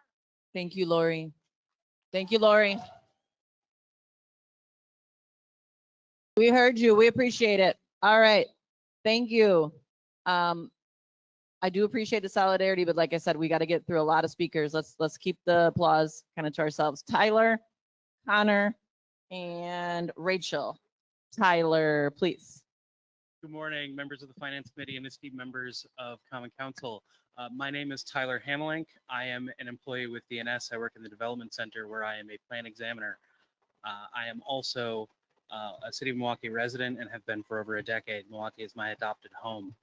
Thank you, Lori. Thank you, Lori. We heard you. We appreciate it. All right. Thank you. I do appreciate the solidarity, but like I said, we got to get through a lot of speakers. Let's keep the applause kind of to ourselves. Tyler, Connor, and Rachel. Tyler, please. Good morning, members of the Finance Committee and esteemed members of Common Council. My name is Tyler Hamelink. I am an employee with DNS. I work in the Development Center where I am a plan examiner. I am also a City of Milwaukee resident and have been for over a decade. Milwaukee is my adopted home.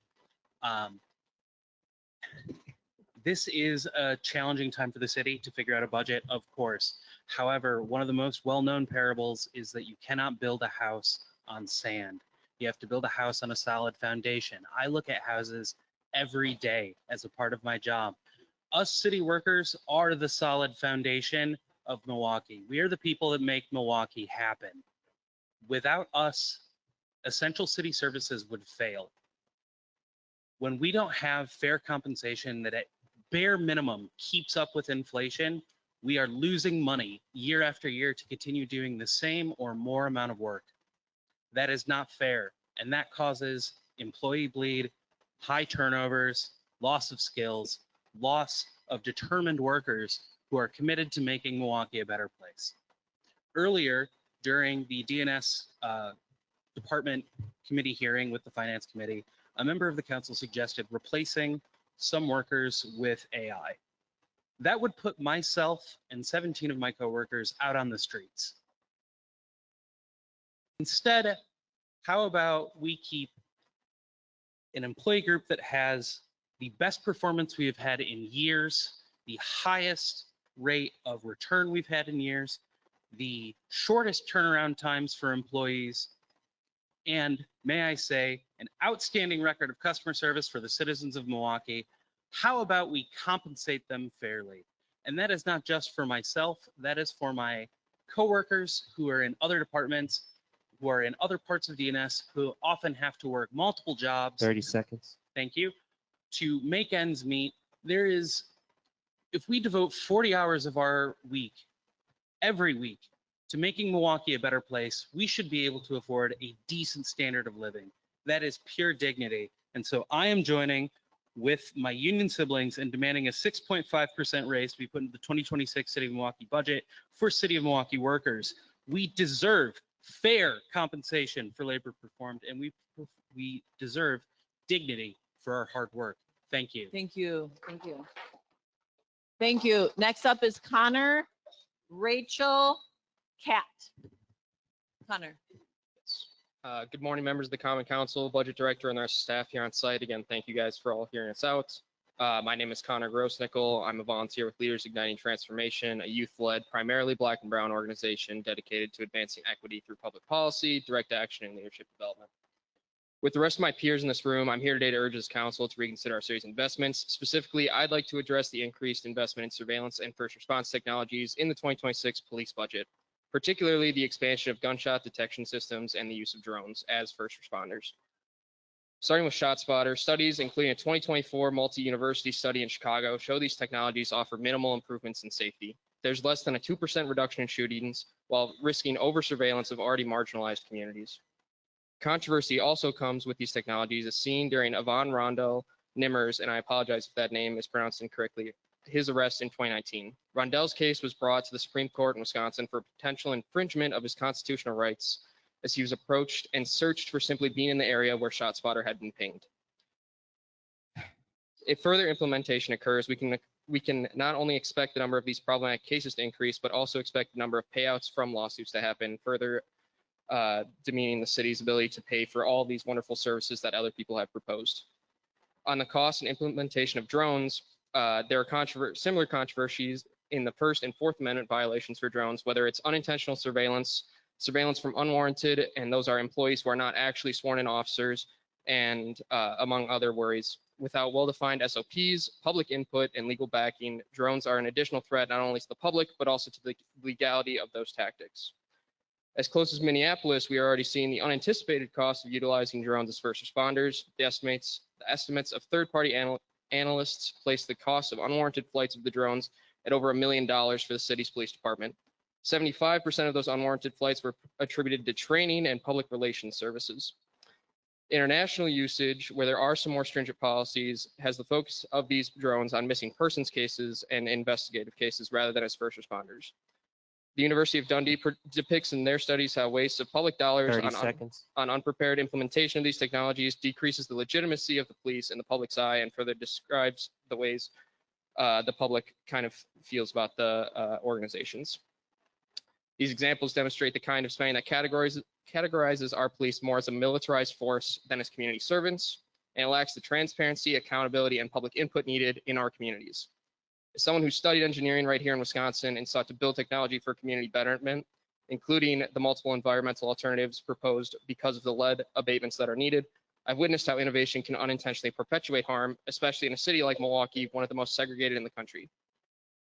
This is a challenging time for the city to figure out a budget, of course. However, one of the most well-known parables is that you cannot build a house on sand. You have to build a house on a solid foundation. I look at houses every day as a part of my job. Us city workers are the solid foundation of Milwaukee. We are the people that make Milwaukee happen. Without us, essential city services would fail. When we don't have fair compensation that at bare minimum keeps up with inflation, we are losing money year after year to continue doing the same or more amount of work. That is not fair, and that causes employee bleed, high turnovers, loss of skills, loss of determined workers who are committed to making Milwaukee a better place. Earlier, during the DNS department committee hearing with the Finance Committee, a member of the council suggested replacing some workers with AI. That would put myself and 17 of my coworkers out on the streets. Instead, how about we keep an employee group that has the best performance we have had in years, the highest rate of return we've had in years, the shortest turnaround times for employees, and may I say, an outstanding record of customer service for the citizens of Milwaukee. How about we compensate them fairly? And that is not just for myself, that is for my coworkers who are in other departments, who are in other parts of DNS, who often have to work multiple jobs. 30 seconds. Thank you. to make ends meet, if we devote 40 hours of our week, every week, to making Milwaukee a better place, we should be able to afford a decent standard of living. That is pure dignity. And so I am joining with my union siblings and demanding a 6.5% raise to be put into the 2026 City of Milwaukee budget for City of Milwaukee workers. We deserve fair compensation for labor performed, and we deserve dignity for our hard work. Thank you. Thank you. Thank you. Thank you. Next up is Connor, Rachel, Kat. Connor. Good morning, members of the Common Council, Budget Director, and our staff here on site. Again, thank you guys for all hearing us out. My name is Connor Grossnickel. I'm a volunteer with Leaders Igniting Transformation, a youth-led, primarily Black and brown organization dedicated to advancing equity through public policy, direct action, and leadership development. With the rest of my peers in this room, I'm here today to urge this council to reconsider our city's investments. Specifically, I'd like to address the increased investment in surveillance and first response technologies in the 2026 police budget, particularly the expansion of gunshot detection systems and the use of drones as first responders. Starting with ShotSpotter, studies, including a 2024 multi-university study in Chicago, show these technologies offer minimal improvements in safety. There's less than a 2% reduction in shootings while risking over-surveillance of already marginalized communities. Controversy also comes with these technologies as seen during Yvonne Rondell Nimmers, and I apologize if that name is pronounced incorrectly, his arrest in 2019. Rondell's case was brought to the Supreme Court in Wisconsin for potential infringement of his constitutional rights as he was approached and searched for simply being in the area where ShotSpotter had been pinged. If further implementation occurs, we can not only expect the number of these problematic cases to increase, but also expect the number of payouts from lawsuits to happen, further demeaning the city's ability to pay for all these wonderful services that other people have proposed. On the cost and implementation of drones, there are similar controversies in the First and Fourth Amendment violations for drones, whether it's unintentional surveillance, surveillance from unwarranted, and those are employees who are not actually sworn-in officers, and among other worries. Without well-defined SOPs, public input, and legal backing, drones are an additional threat not only to the public, but also to the legality of those tactics. As close as Minneapolis, we are already seeing the unanticipated cost of utilizing drones as first responders. The estimates of third-party analysts place the cost of unwarranted flights of the drones at over $1 million for the city's police department. 75% of those unwarranted flights were attributed to training and public relations services. International usage, where there are some more stringent policies, has the focus of these drones on missing persons cases and investigative cases rather than as first responders. The University of Dundee depicts in their studies how waste of public dollars on unprepared implementation of these technologies decreases the legitimacy of the police in the public's eye and further describes the ways the public kind of feels about the organizations. These examples demonstrate the kind of spending that categorizes our police more as a militarized force than as community servants, and it lacks the transparency, accountability, and public input needed in our communities. As someone who studied engineering right here in Wisconsin and sought to build technology for community betterment, including the multiple environmental alternatives proposed because of the lead abatements that are needed, I've witnessed how innovation can unintentionally perpetuate harm, especially in a city like Milwaukee, one of the most segregated in the country.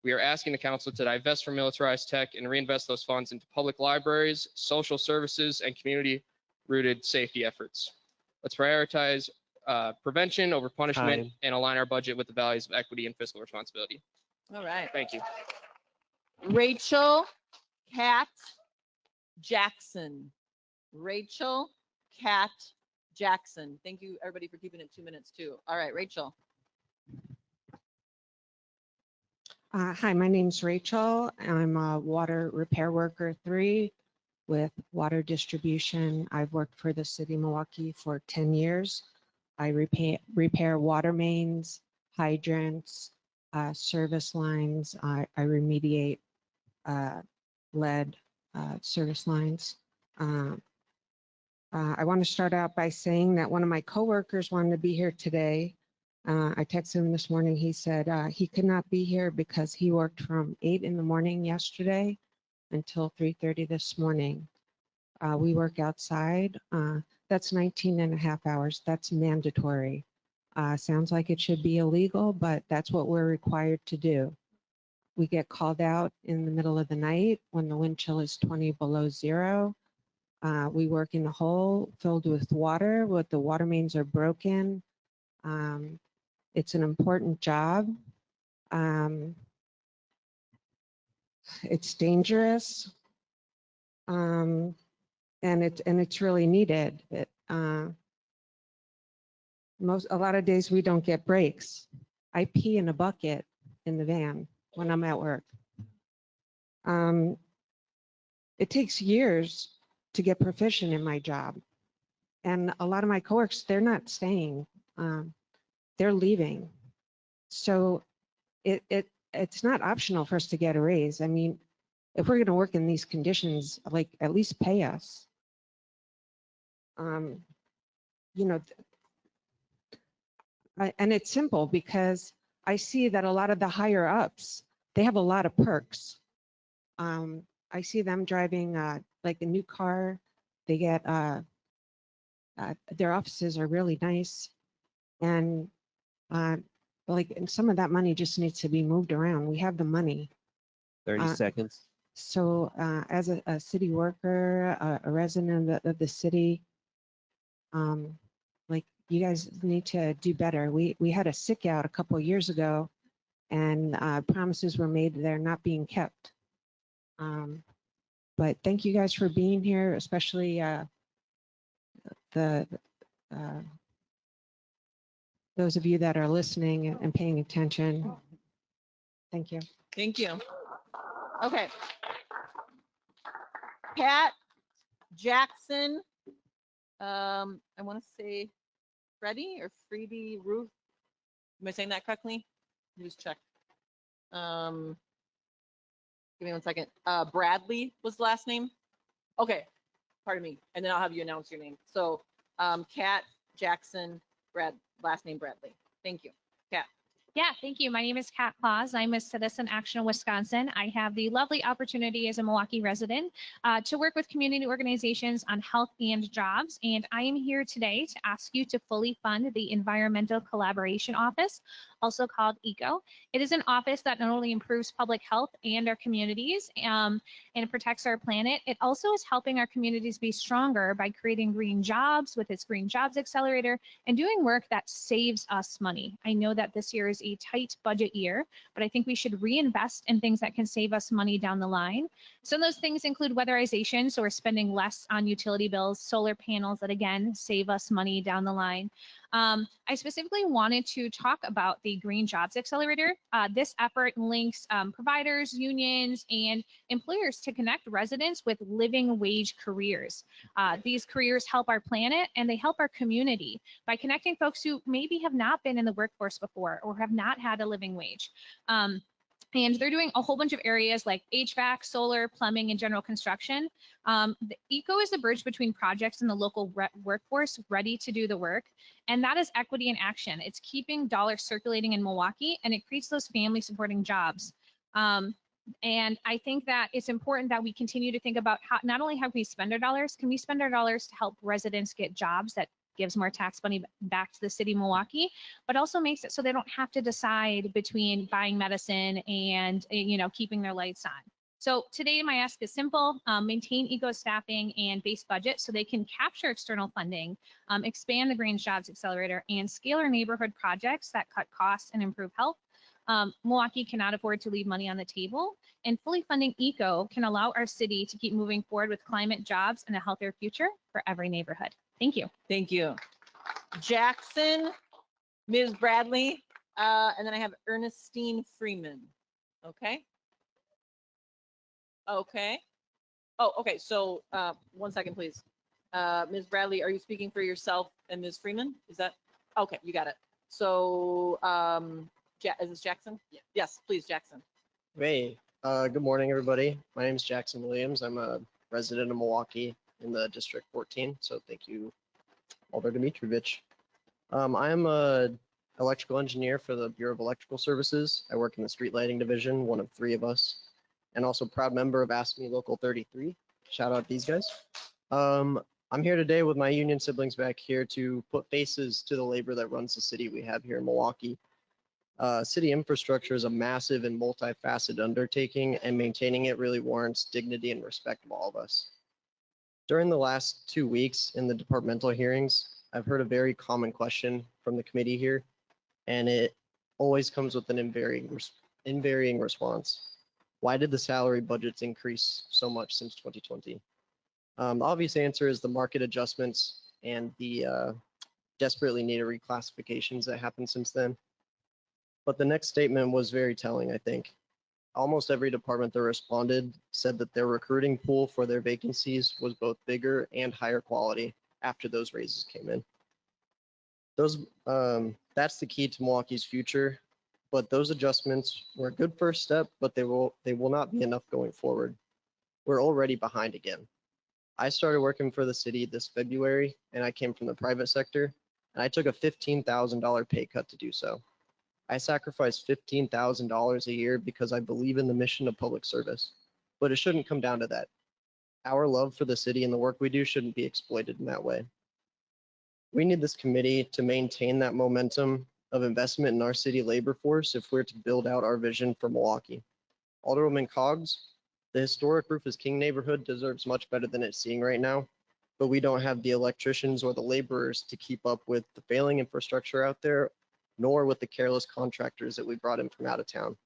We are asking the council to divest from militarized tech and reinvest those funds into public libraries, social services, and community-rooted safety efforts. Let's prioritize prevention over punishment and align our budget with the values of equity and fiscal responsibility. All right. Thank you. Rachel, Kat, Jackson. Rachel, Kat, Jackson. Thank you, everybody, for keeping it 2 minutes, too. All right, Rachel. Hi, my name's Rachel. I'm a water repair worker 3 with water distribution. I've worked for the city of Milwaukee for 10 years. I repair water mains, hydrants, service lines. I remediate lead service lines. I want to start out by saying that one of my coworkers wanted to be here today. I texted him this morning. He said he could not be here because he worked from 8 in the morning yesterday until 3:30 this morning. We work outside. That's 19 and a half hours. That's mandatory. Sounds like it should be illegal, but that's what we're required to do. We get called out in the middle of the night when the wind chill is 20 below zero. We work in a hole filled with water, the water mains are broken. It's an important job. It's dangerous. And it's really needed. A lot of days we don't get breaks. I pee in a bucket in the van when I'm at work. It takes years to get proficient in my job. And a lot of my coworkers, they're not staying. They're leaving. So it's not optional for us to get a raise. I mean, if we're going to work in these conditions, like at least pay us. You know, and it's simple because I see that a lot of the higher ups, they have a lot of perks. I see them driving like a new car. They get their offices are really nice, and like and some of that money just needs to be moved around. We have the money. 30 seconds. So as a city worker, a resident of the city, like you guys need to do better. We had a sick out a couple of years ago, and promises were made they're not being kept. But thank you guys for being here, especially those of you that are listening and paying attention. Thank you. Thank you. Okay. Pat Jackson, I want to say Freddie or Freddie Ruth. Am I saying that correctly? Let me just check. Give me 1 second. Bradley was the last name. Okay, pardon me. And then I'll have you announce your name. So Kat Jackson, last name Bradley. Thank you. Kat. Yeah, thank you. My name is Kat Claus. I'm a Citizen Action of Wisconsin. I have the lovely opportunity as a Milwaukee resident to work with community organizations on health and jobs. And I am here today to ask you to fully fund the Environmental Collaboration Office, also called ECO. It is an office that not only improves public health and our communities and protects our planet, it also is helping our communities be stronger by creating green jobs with its Green Jobs Accelerator and doing work that saves us money. I know that this year is a tight budget year, but I think we should reinvest in things that can save us money down the line. Some of those things include weatherization, so we're spending less on utility bills, solar panels that again save us money down the line. I specifically wanted to talk about the Green Jobs Accelerator. This effort links providers, unions, and employers to connect residents with living wage careers. These careers help our planet and they help our community by connecting folks who maybe have not been in the workforce before or have not had a living wage. And they're doing a whole bunch of areas like HVAC, solar, plumbing, and general construction. The ECO is the bridge between projects and the local workforce ready to do the work. And that is equity in action. It's keeping dollars circulating in Milwaukee, and it creates those family supporting jobs. And I think that it's important that we continue to think about how, not only how we spend our dollars, can we spend our dollars to help residents get jobs that gives more tax money back to the city of Milwaukee, but also makes it so they don't have to decide between buying medicine and, you know, keeping their lights on. So today my ask is simple: maintain ECO staffing and base budget so they can capture external funding, expand the Green Jobs Accelerator, and scale our neighborhood projects that cut costs and improve health. Milwaukee cannot afford to leave money on the table, and fully funding ECO can allow our city to keep moving forward with climate, jobs, and a healthier future for every neighborhood. Thank you. Thank you. Jackson, Ms. Bradley, and then I have Ernestine Freeman. Okay. Okay. Oh, okay. So 1 second, please. Ms. Bradley, are you speaking for yourself and Ms. Freeman? Is that? Okay, you got it. So is this Jackson? Yeah. Yes, please, Jackson. Hey, good morning, everybody. My name is Jackson Williams. I'm a resident of Milwaukee in the District 14. So thank you, Alderwoman Dimitrijevic. I am an electrical engineer for the Bureau of Electrical Services. I work in the street lighting division, one of 3 of us, and also proud member of ASME Local 33. Shout out these guys. I'm here today with my union siblings back here to put faces to the labor that runs the city we have here in Milwaukee. City infrastructure is a massive and multifaceted undertaking, and maintaining it really warrants dignity and respect of all of us. During the last 2 weeks in the departmental hearings, I've heard a very common question from the committee here, and it always comes with an unvarying response. Why did the salary budgets increase so much since 2020? The obvious answer is the market adjustments and the desperately needed reclassifications that happened since then. But the next statement was very telling, I think. Almost every department that responded said that their recruiting pool for their vacancies was both bigger and higher quality after those raises came in. That's the key to Milwaukee's future, but those adjustments were a good first step, but they will not be enough going forward. We're already behind again. I started working for the city this February, and I came from the private sector, and I took a $15,000 pay cut to do so. I sacrificed $15,000 a year because I believe in the mission of public service, but it shouldn't come down to that. Our love for the city and the work we do shouldn't be exploited in that way. We need this committee to maintain that momentum of investment in our city labor force if we're to build out our vision for Milwaukee. Alderwoman Coggs, the historic Rufus King neighborhood deserves much better than it's seeing right now, but we don't have the electricians or the laborers to keep up with the failing infrastructure out there, nor with the careless contractors that we brought in from out of town.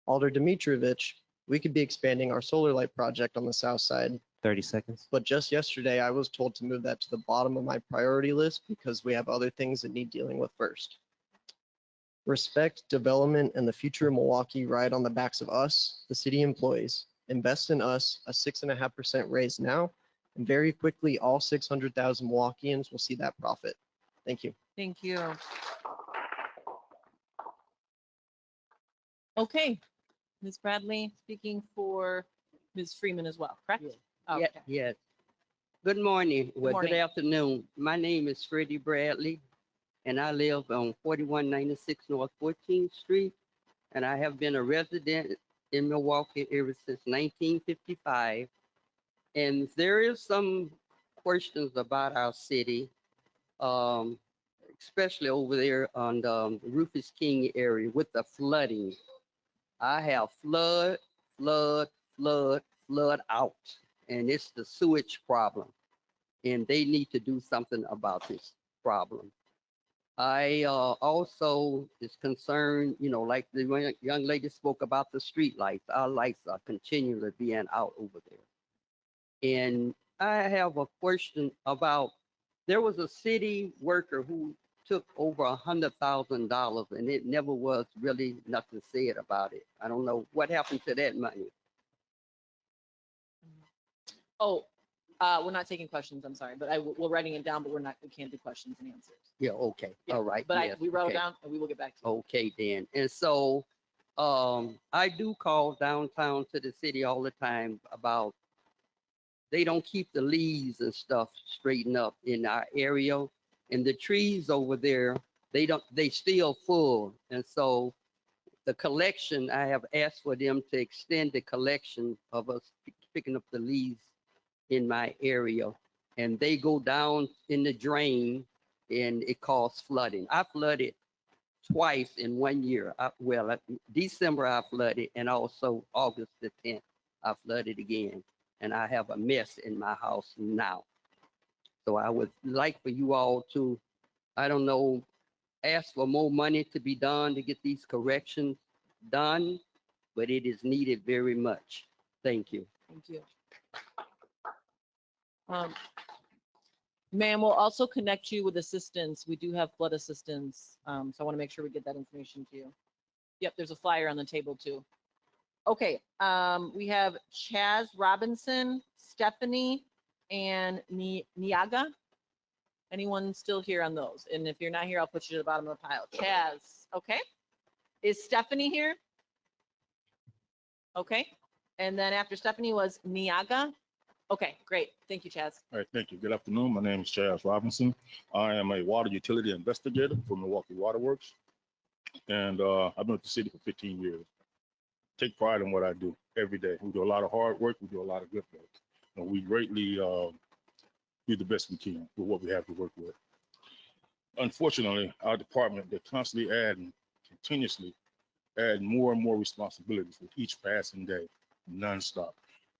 Alder Dimitrijevic, we could be expanding our solar light project on the south side. 30 seconds. But just yesterday, I was told to move that to the bottom of my priority list because we have other things that need dealing with first. Respect, development, and the future of Milwaukee ride on the backs of us, the city employees. Invest in us, a 6.5% raise now, and very quickly, all 600,000 Milwaukeeans will see that profit. Thank you. Thank you. Okay, Ms. Bradley speaking for Ms. Freeman as well, correct? Okay. Yes. Good morning. Well, morning. good afternoon. My name is Freddie Bradley, and I live on 4196 North 14th Street, and I have been a resident in Milwaukee ever since 1955. And there is some questions about our city, especially over there on the Rufus King area with the flooding. I have flood out, and it's the sewage problem, and they need to do something about this problem. I also is concerned, like the young lady spoke about the street lights. Our lights are continually being out over there. And I have a question about, there was a city worker who took over $100,000 and it never was really nothing said about it. I don't know what happened to that money. Oh, we're not taking questions, I'm sorry, but we're writing it down, but we can't do questions and answers. Yeah, okay, Yeah, all right. But yes, we wrote okay. it down and we will get back to you. Okay, then. And so I do call downtown to the city all the time about, they don't keep the leaves and stuff straightened up in our area. And the trees over there, they still full. And so the collection, I have asked for them to extend the collection of us picking up the leaves in my area. And they go down in the drain and it causes flooding. I flooded twice in 1 year. December I flooded, and also August the 10th, I flooded again. And I have a mess in my house now. So I would like for you all to, I don't know, ask for more money to be done to get these corrections done, but it is needed very much. Thank you. Thank you. Ma'am, we'll also connect you with assistance. We do have flood assistance. So I want to make sure we get that information to you. Yep, there's a flyer on the table too. Okay, we have Chaz Robinson, Stephanie, and Niaga. Anyone still here on those? And if you're not here, I'll put you to the bottom of the pile. Chaz, okay. Is Stephanie here? Okay. And then after Stephanie was Niaga. Okay, great. Thank you, Chaz. All right, thank you. Good afternoon. My name is Chaz Robinson. I am a water utility investigator for Milwaukee Water Works. And I've been with the city for 15 years. Take pride in what I do every day. We do a lot of hard work. We do a lot of good work. And we greatly do the best we can with what we have to work with. Unfortunately, our department, they're constantly continuously adding more and more responsibilities with each passing day, nonstop.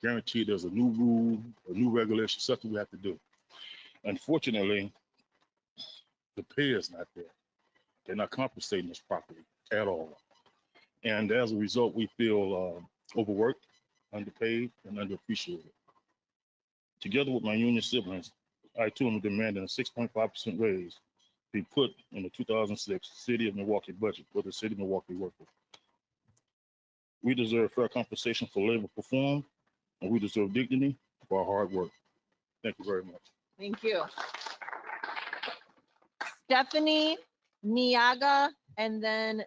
Guaranteed there's a new rule, a new regulation, something we have to do. Unfortunately, the pay is not there. They're not compensating us properly at all. And as a result, we feel overworked, underpaid, and underappreciated. Together with my union siblings, I too am demanding a 6.5% raise be put in the 2006 City of Milwaukee budget for the City of Milwaukee workers. We deserve fair compensation for labor performed, and we deserve dignity for our hard work. Thank you very much. Thank you. Stephanie Niaga, and then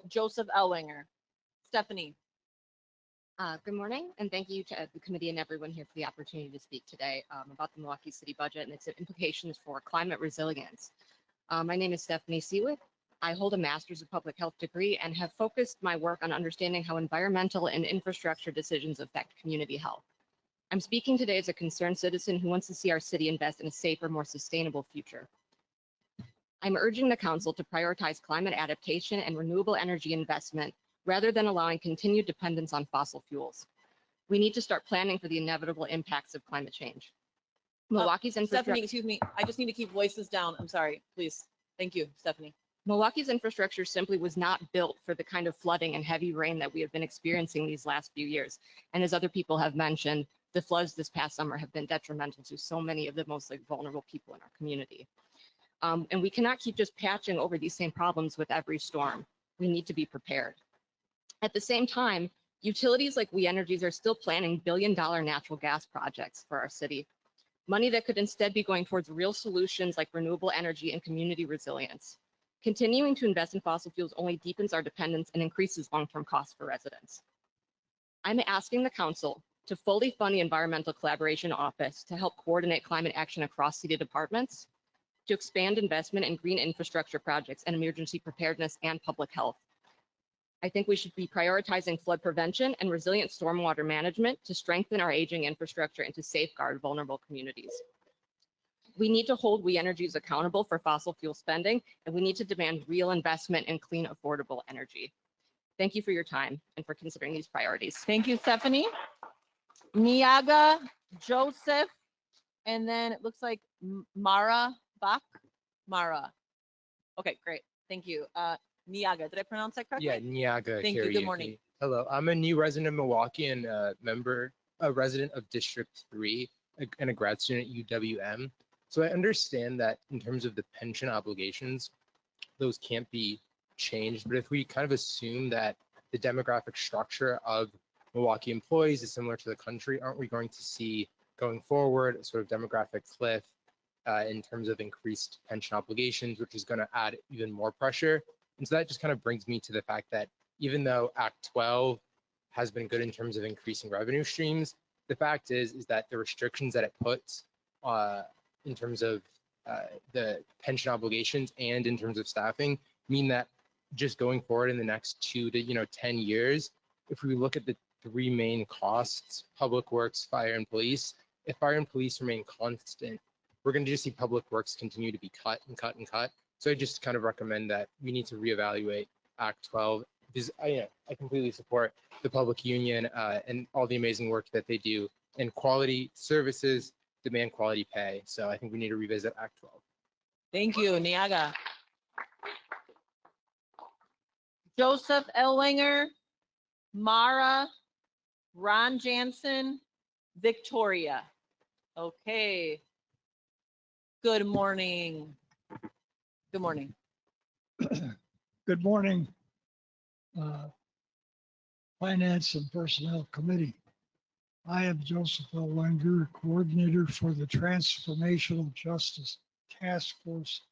Joseph Elwanger. Stephanie. Good morning, and thank you to the committee and everyone here for the opportunity to speak today about the Milwaukee City budget and its implications for climate resilience. My name is Stephanie Seawick. I hold a master's of public health degree and have focused my work on understanding how environmental and infrastructure decisions affect community health. I'm speaking today as a concerned citizen who wants to see our city invest in a safer, more sustainable future. I'm urging the council to prioritize climate adaptation and renewable energy investment rather than allowing continued dependence on fossil fuels. We need to start planning for the inevitable impacts of climate change. Milwaukee's Stephanie, excuse me. I just need to keep voices down. I'm sorry, please. Thank you, Stephanie. Milwaukee's infrastructure simply was not built for the kind of flooding and heavy rain that we have been experiencing these last few years. And as other people have mentioned, the floods this past summer have been detrimental to so many of the most vulnerable people in our community. And we cannot keep just patching over these same problems with every storm. We need to be prepared. At the same time, utilities like We Energies are still planning billion-dollar natural gas projects for our city. Money that could instead be going towards real solutions like renewable energy and community resilience. Continuing to invest in fossil fuels only deepens our dependence and increases long-term costs for residents. I'm asking the council to fully fund the Environmental Collaboration Office to help coordinate climate action across city departments, to expand investment in green infrastructure projects and emergency preparedness and public health. I think we should be prioritizing flood prevention and resilient stormwater management to strengthen our aging infrastructure and to safeguard vulnerable communities. We need to hold We Energies accountable for fossil fuel spending, and we need to demand real investment in clean, affordable energy. Thank you for your time and for considering these priorities. Thank you, Stephanie. Niaga, Joseph, and then it looks like Mara Bach. Mara. Okay, great. Thank you. Niaga, did I pronounce that correctly? Yeah, Niaga. Thank you. Good morning. Hello, I'm a new resident of Milwaukee and a resident of District 3 and a grad student at UWM. So I understand that in terms of the pension obligations, those can't be changed. But if we kind of assume that the demographic structure of Milwaukee employees is similar to the country, aren't we going to see going forward a sort of demographic cliff in terms of increased pension obligations, which is going to add even more pressure? And so that just kind of brings me to the fact that even though Act 12 has been good in terms of increasing revenue streams, the fact is that the restrictions that it puts in terms of the pension obligations and in terms of staffing mean that just going forward in the next 2 to 10 years, if we look at the three main costs, public works, fire, and police, if fire and police remain constant, we're going to just see public works continue to be cut and cut and cut. So I just kind of recommend that we need to reevaluate Act 12 because I completely support the public union and all the amazing work that they do, and quality services demand quality pay. So I think we need to revisit Act 12. Thank you, Niaga. Joseph Elwanger, Mara, Ron Jansen, Victoria. Okay. Good morning. Good morning. Good morning, Finance and Personnel Committee. I am Joseph Elwanger, Coordinator for the Transformational Justice Task Force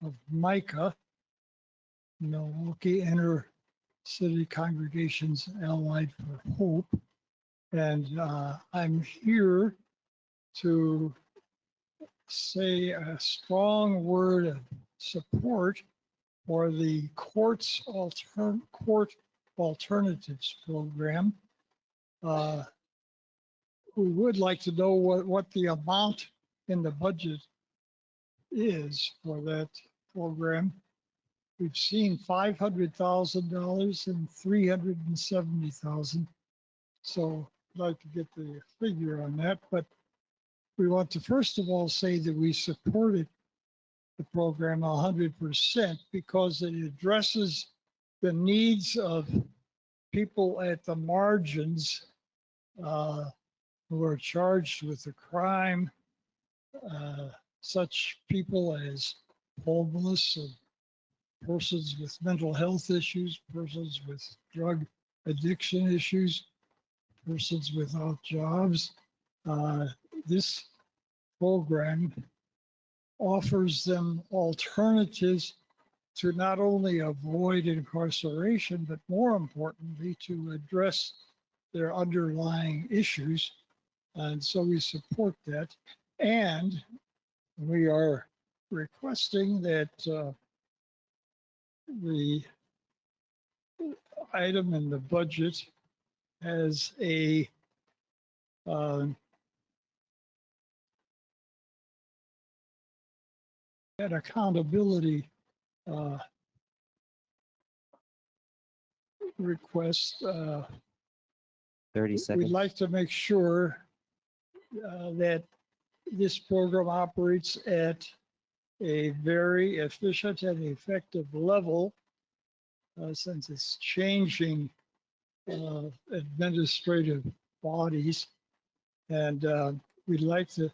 of MICA, Milwaukee Inter-City Congregations Allied for Hope. And I'm here to say a strong word of support for the court alternatives program. We would like to know what the amount in the budget is for that program. We've seen $500,000 and $370,000. So I'd like to get the figure on that, but we want to first of all say that we support it the program 100% because it addresses the needs of people at the margins who are charged with a crime, such people as homeless, persons with mental health issues, persons with drug addiction issues, persons without jobs. This program offers them alternatives to not only avoid incarceration, but more importantly, to address their underlying issues. And so we support that. And we are requesting that the item in the budget has an accountability request. 30 We'd seconds. like to make sure that this program operates at a very efficient and effective level since it's changing administrative bodies. And we'd like to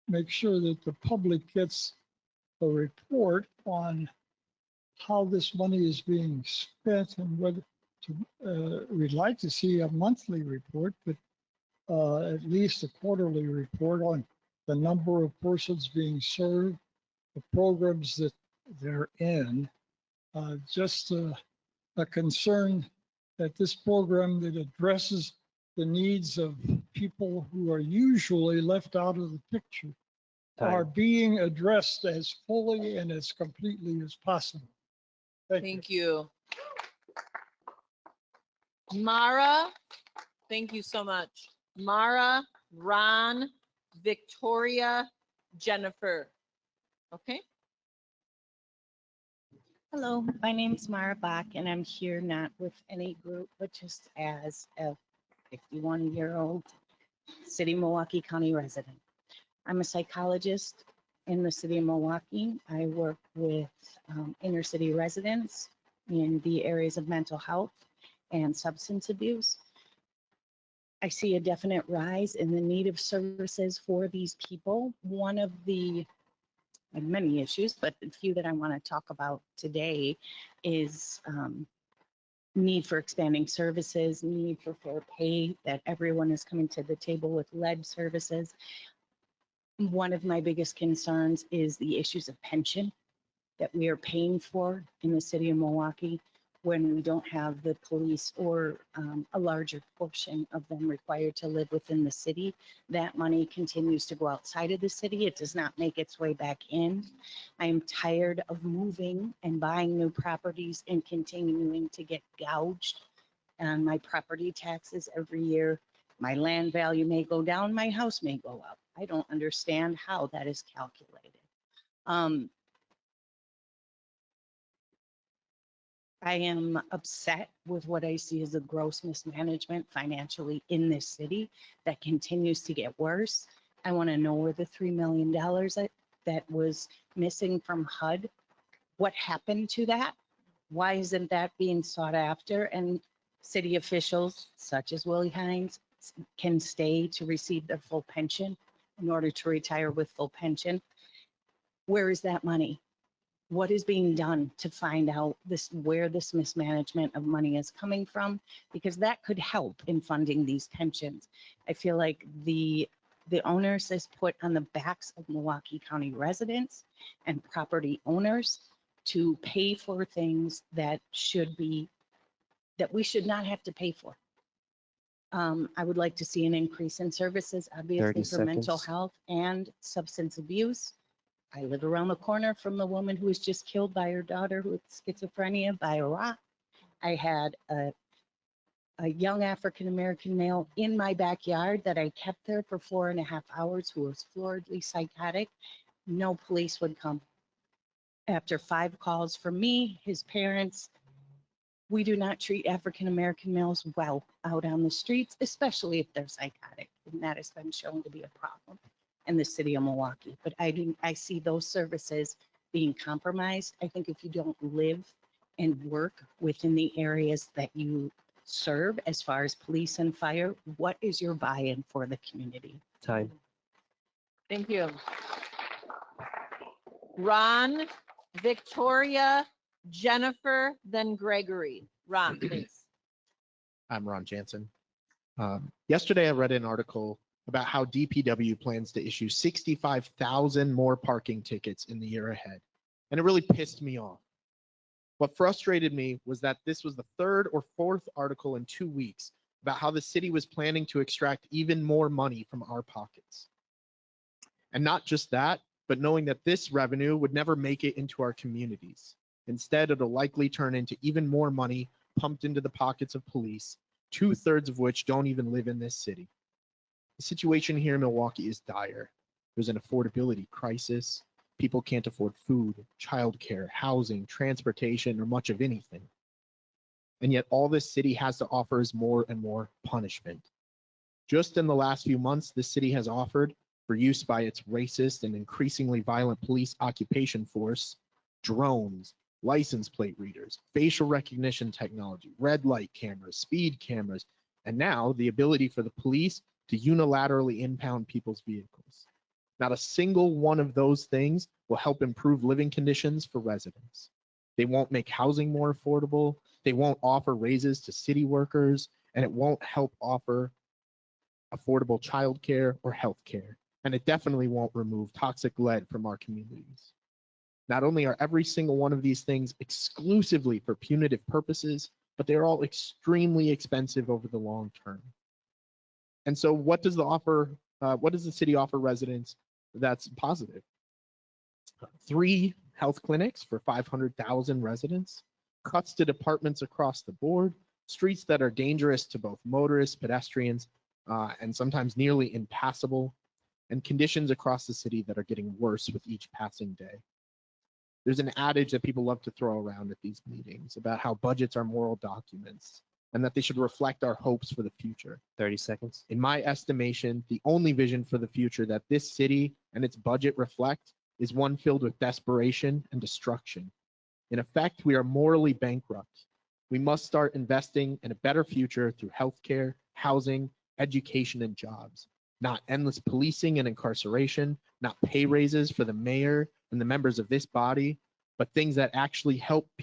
make sure that the public gets a report on how this money is being spent and whether we'd like to see a monthly report, but at least a quarterly report on the number of persons being served, the programs that they're in. Just a concern that this program that addresses the needs of people who are usually left out of the picture are being addressed as fully and as completely as possible. Thank you. Mara, thank you so much. Mara, Ron, Victoria, Jennifer. Okay. Hello, my name is Mara Bach, and I'm here not with any group, but just as a 51-year-old City of Milwaukee County resident. I'm a psychologist in the City of Milwaukee. I work with inner city residents in the areas of mental health and substance abuse. I see a definite rise in the need of services for these people. One of the many issues, but the few that I want to talk about today is need for expanding services, need for fair pay, that everyone is coming to the table with lead services. One of my biggest concerns is the issues of pension that we are paying for in the City of Milwaukee when we don't have the police or a larger portion of them required to live within the city. That money continues to go outside of the city. It does not make its way back in. I am tired of moving and buying new properties and continuing to get gouged on my property taxes every year. My land value may go down, my house may go up. I don't understand how that is calculated. I am upset with what I see as a gross mismanagement financially in this city that continues to get worse. I want to know where the $3 million that was missing from HUD, what happened to that? Why isn't that being sought after? And city officials such as Willie Hines can stay to receive their full pension in order to retire with full pension. Where is that money? What is being done to find out where this mismanagement of money is coming from? Because that could help in funding these pensions. I feel like the onus is put on the backs of Milwaukee County residents and property owners to pay for things that we should not have to pay for. I would like to see an increase in services, obviously, for mental health and substance abuse. I live around the corner from the woman who was just killed by her daughter with schizophrenia by a rock. I had a young African-American male in my backyard that I kept there for 4.5 hours who was floridly psychotic. No police would come. After 5 calls from me, his parents, we do not treat African-American males well out on the streets, especially if they're psychotic, and that has been shown to be a problem. and the city of Milwaukee. But I see those services being compromised. I think if you don't live and work within the areas that you serve, as far as police and fire, what is your buy-in for the community? Time. Thank you. Ron, Victoria, Jennifer, then Gregory. Ron, please. I'm Ron Jansen. Yesterday, I read an article about how DPW plans to issue 65,000 more parking tickets in the year ahead, and it really pissed me off. What frustrated me was that this was the third or fourth article in 2 weeks about how the city was planning to extract even more money from our pockets. And not just that, but knowing that this revenue would never make it into our communities. Instead, it'll likely turn into even more money pumped into the pockets of police, 2/3 of which don't even live in this city. The situation here in Milwaukee is dire. There's an affordability crisis. People can't afford food, childcare, housing, transportation, or much of anything. And yet all this city has to offer is more and more punishment. Just in the last few months, the city has offered, for use by its racist and increasingly violent police occupation force, drones, license plate readers, facial recognition technology, red light cameras, speed cameras, and now the ability for the police to unilaterally impound people's vehicles. Not a single one of those things will help improve living conditions for residents. They won't make housing more affordable, they won't offer raises to city workers, and it won't help offer affordable childcare or health care. And it definitely won't remove toxic lead from our communities. Not only are every single one of these things exclusively for punitive purposes, but they're all extremely expensive over the long term. And so what does the city offer residents that's positive? 3 health clinics for 500,000 residents, cuts to departments across the board, streets that are dangerous to both motorists, pedestrians, and sometimes nearly impassable, and conditions across the city that are getting worse with each passing day. There's an adage that people love to throw around at these meetings about how budgets are moral documents and that they should reflect our hopes for the future. 30 seconds. In my estimation, the only vision for the future that this city and its budget reflect is one filled with desperation and destruction. In effect, we are morally bankrupt. We must start investing in a better future through healthcare, housing, education, and jobs. Not endless policing and incarceration, not pay raises for the mayor and the members of this body, but things that actually help the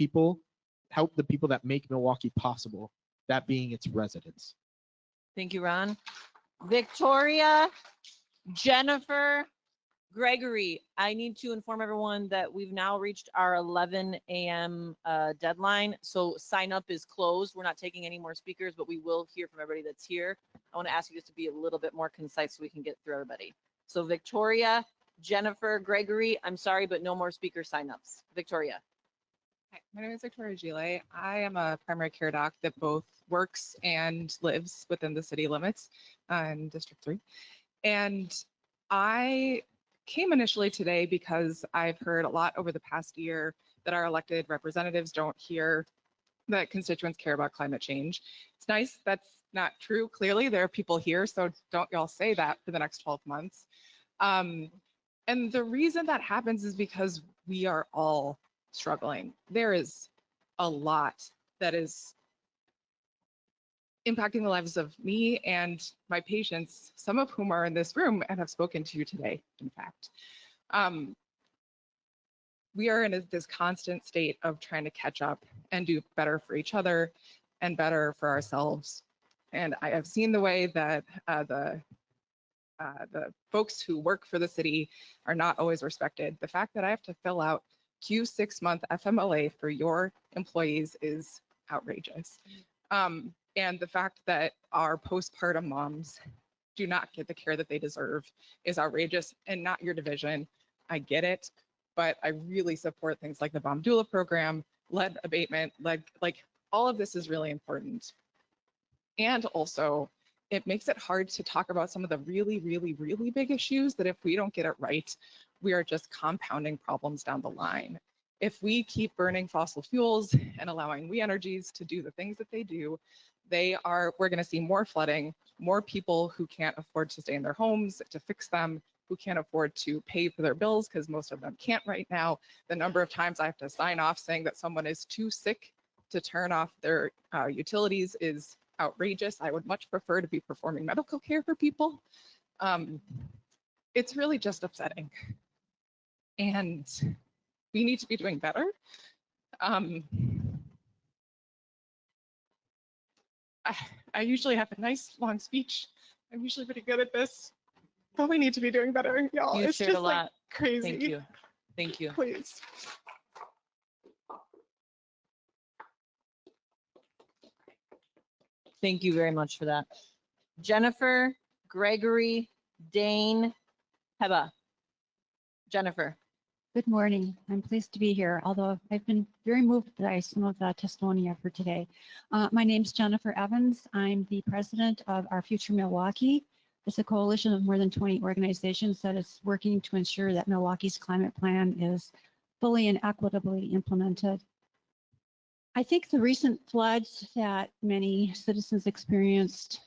people that make Milwaukee possible, that being its residents. Thank you, Ron. Victoria, Jennifer, Gregory, I need to inform everyone that we've now reached our 11 a.m. Deadline. So sign up is closed. We're not taking any more speakers, but we will hear from everybody that's here. I want to ask you just to be a little bit more concise so we can get through everybody. So Victoria, Jennifer, Gregory, I'm sorry, but no more speaker signups. Victoria. Hi, my name is Victoria Gile. I am a primary care doc that both works and lives within the city limits in District 3. And I came initially today because I've heard a lot over the past year that our elected representatives don't hear that constituents care about climate change. It's nice. That's not true. Clearly, there are people here, so don't y'all say that for the next 12 months. And the reason that happens is because we are all struggling. There is a lot that is impacting the lives of me and my patients, some of whom are in this room and have spoken to you today, in fact. We are in this constant state of trying to catch up and do better for each other and better for ourselves. And I have seen the way that the folks who work for the city are not always respected. The fact that I have to fill out Q6-month FMLA for your employees is outrageous. And the fact that our postpartum moms do not get the care that they deserve is outrageous and not your division. I get it, but I really support things like the bomb doula program, lead abatement, like all of this is really important. And also, it makes it hard to talk about some of the really, really, really big issues that if we don't get it right, we are just compounding problems down the line. If we keep burning fossil fuels and allowing we energies to do the things that they do, we're going to see more flooding, more people who can't afford to stay in their homes to fix them, who can't afford to pay for their bills because most of them can't right now. The number of times I have to sign off saying that someone is too sick to turn off their utilities is outrageous. I would much prefer to be performing medical care for people. It's really just upsetting. And we need to be doing better. I usually have a nice long speech. I'm usually pretty good at this, but we need to be doing better, y'all. You It's shared a just like lot. crazy. Thank you. Thank you. Please. Thank you very much for that. Jennifer, Gregory, Dane, Heba. Jennifer. Good morning. I'm pleased to be here, although I've been very moved by some of the testimony I've heard today. My name's Jennifer Evans. I'm the president of Our Future Milwaukee. It's a coalition of more than 20 organizations that is working to ensure that Milwaukee's climate plan is fully and equitably implemented. I think the recent floods that many citizens experienced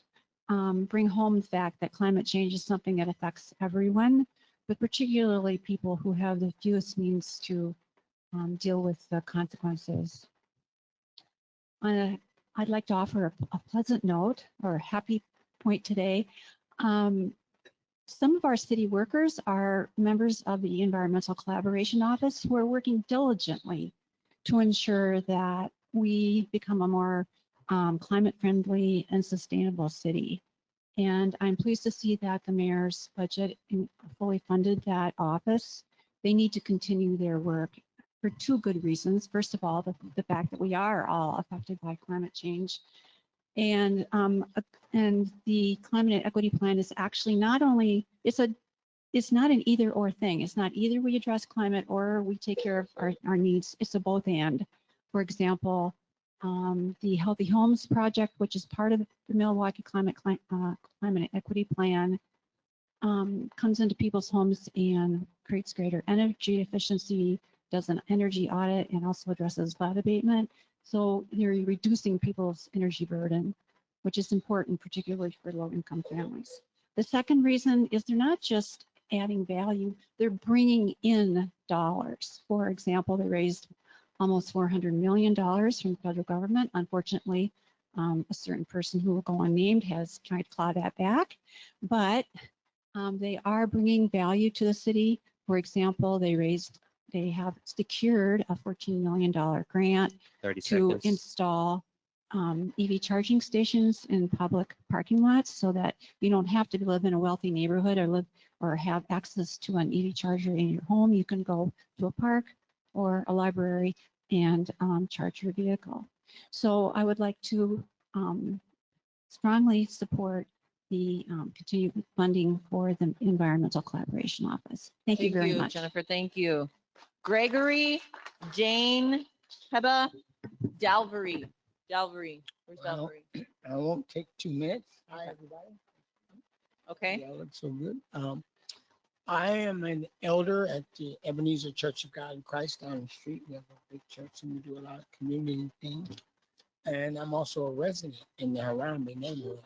bring home the fact that climate change is something that affects everyone, but particularly people who have the fewest means to deal with the consequences. I'd like to offer a pleasant note or a happy point today. Some of our city workers are members of the Environmental Collaboration Office who are working diligently to ensure that we become a more climate-friendly and sustainable city. And I'm pleased to see that the mayor's budget fully funded that office. They need to continue their work for two good reasons. First of all, the fact that we are all affected by climate change. And the climate equity plan is actually not only, it's not an either or thing. It's not either we address climate or we take care of our needs. It's a both and. For example, the Healthy Homes Project, which is part of the Milwaukee Climate Equity Plan, comes into people's homes and creates greater energy efficiency, does an energy audit, and also addresses flood abatement. So they're reducing people's energy burden, which is important, particularly for low-income families. The second reason is they're not just adding value, they're bringing in dollars. For example, they raised almost $400 million from the federal government. Unfortunately, a certain person who will go unnamed has tried to claw that back, but they are bringing value to the city. For example, they have secured a $14 million grant 30 to seconds. install EV charging stations in public parking lots so that you don't have to live in a wealthy neighborhood or have access to an EV charger in your home. You can go to a park or a library and charge your vehicle. So I would like to strongly support the continued funding for the Environmental Collaboration Office. Thank you very much. Jennifer. Thank you. Gregory, Jane, Heba, Dalvery. Where's Dalvery? I won't take 2 minutes. Hi, everybody. Okay. Y'all look so good. I am an elder at the Ebenezer Church of God in Christ down the street. We have a big church and we do a lot of community things. And I'm also a resident in the Harambe neighborhood.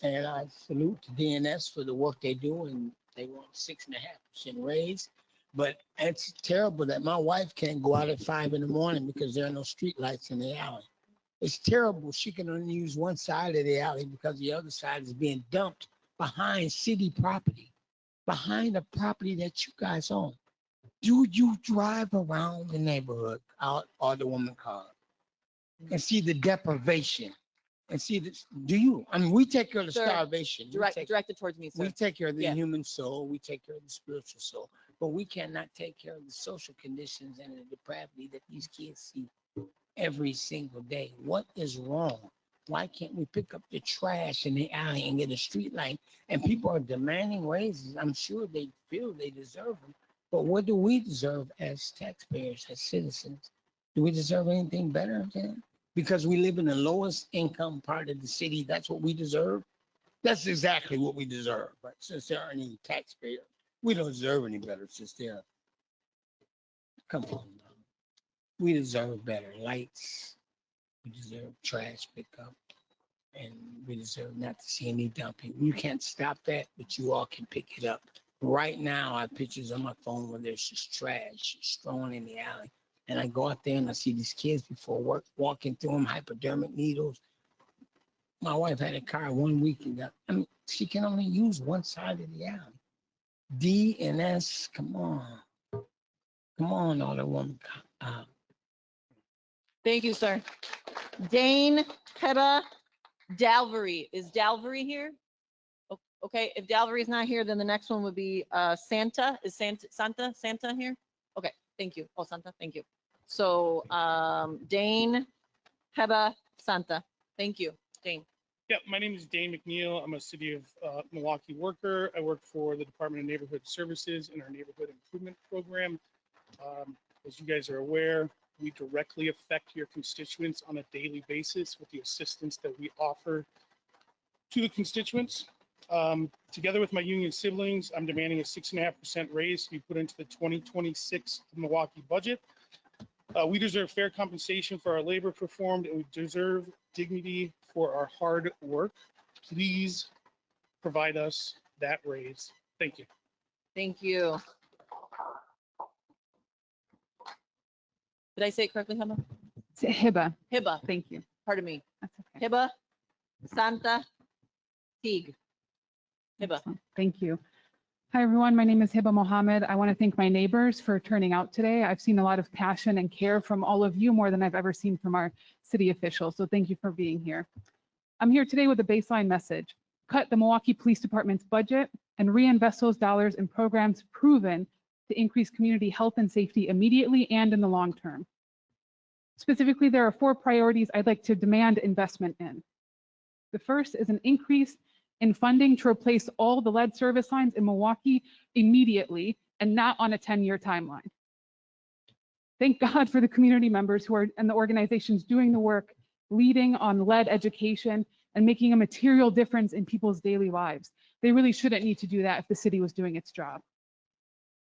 And I salute the DNS for the work they do, and they want 6.5% raise. But it's terrible that my wife can't go out at 5 in the morning because there are no street lights in the alley. It's terrible. She can only use one side of the alley because the other side is being dumped behind city property, behind the property that you guys own. Do you drive around the neighborhood out Alderwoman car and see the deprivation and see this? Do you? I mean, we take care of the Sir, starvation. Directed towards me, sir. We take care of the Yeah. human soul. We take care of the spiritual soul. But we cannot take care of the social conditions and the depravity that these kids see every single day. What is wrong? Why can't we pick up the trash in the alley and get a street light? And people are demanding raises. I'm sure they feel they deserve them. But what do we deserve as taxpayers, as citizens? Do we deserve anything better than that? Because we live in the lowest income part of the city, that's what we deserve? That's exactly what we deserve. But since there aren't any taxpayers, we don't deserve any better since they're, come on now. We deserve better lights. We deserve trash pickup. And we deserve not to see any dumping. You can't stop that, but you all can pick it up Right now, I have pictures on my phone where there's just trash just thrown in the alley. And I go out there and I see these kids before work walking through them, hypodermic needles. My wife had a car 1 week and I mean, she can only use one side of the alley. D and S, come on. Come on, Alderwoman. Thank you, sir. Dane Heba Dalvery. Is Dalvery here? Okay, if Dalvery is not here, then the next one would be Santa. Is Santa here? Okay, thank you. Oh, Santa, thank you. So Dane Heba Santa. Thank you, Dane. Yeah, my name is Dane McNeil. I'm a City of Milwaukee worker. I work for the Department of Neighborhood Services in our neighborhood improvement program. As you guys are aware, we directly affect your constituents on a daily basis with the assistance that we offer to the constituents. Together with my union siblings, I'm demanding a 6.5% raise to be put into the 2026 Milwaukee budget. We deserve fair compensation for our labor performed, and we deserve dignity for our hard work. Please provide us that raise. Thank you. Thank you. Did I say it correctly, Heba? Hiba. Hiba. Thank you. Pardon me. That's okay. Hiba Santa Teague. Hiba. Thank you. Hi, everyone. My name is Hiba Mohammed. I want to thank my neighbors for turning out today. I've seen a lot of passion and care from all of you, more than I've ever seen from our city officials. So thank you for being here. I'm here today with a baseline message. Cut the Milwaukee Police Department's budget and reinvest those dollars in programs proven to increase community health and safety immediately and in the long term. Specifically, there are 4 priorities I'd like to demand investment in. The first is an increase in funding to replace all the lead service lines in Milwaukee immediately and not on a 10-year timeline. Thank God for the community members who are and the organizations doing the work, leading on lead education and making a material difference in people's daily lives. They really shouldn't need to do that if the city was doing its job.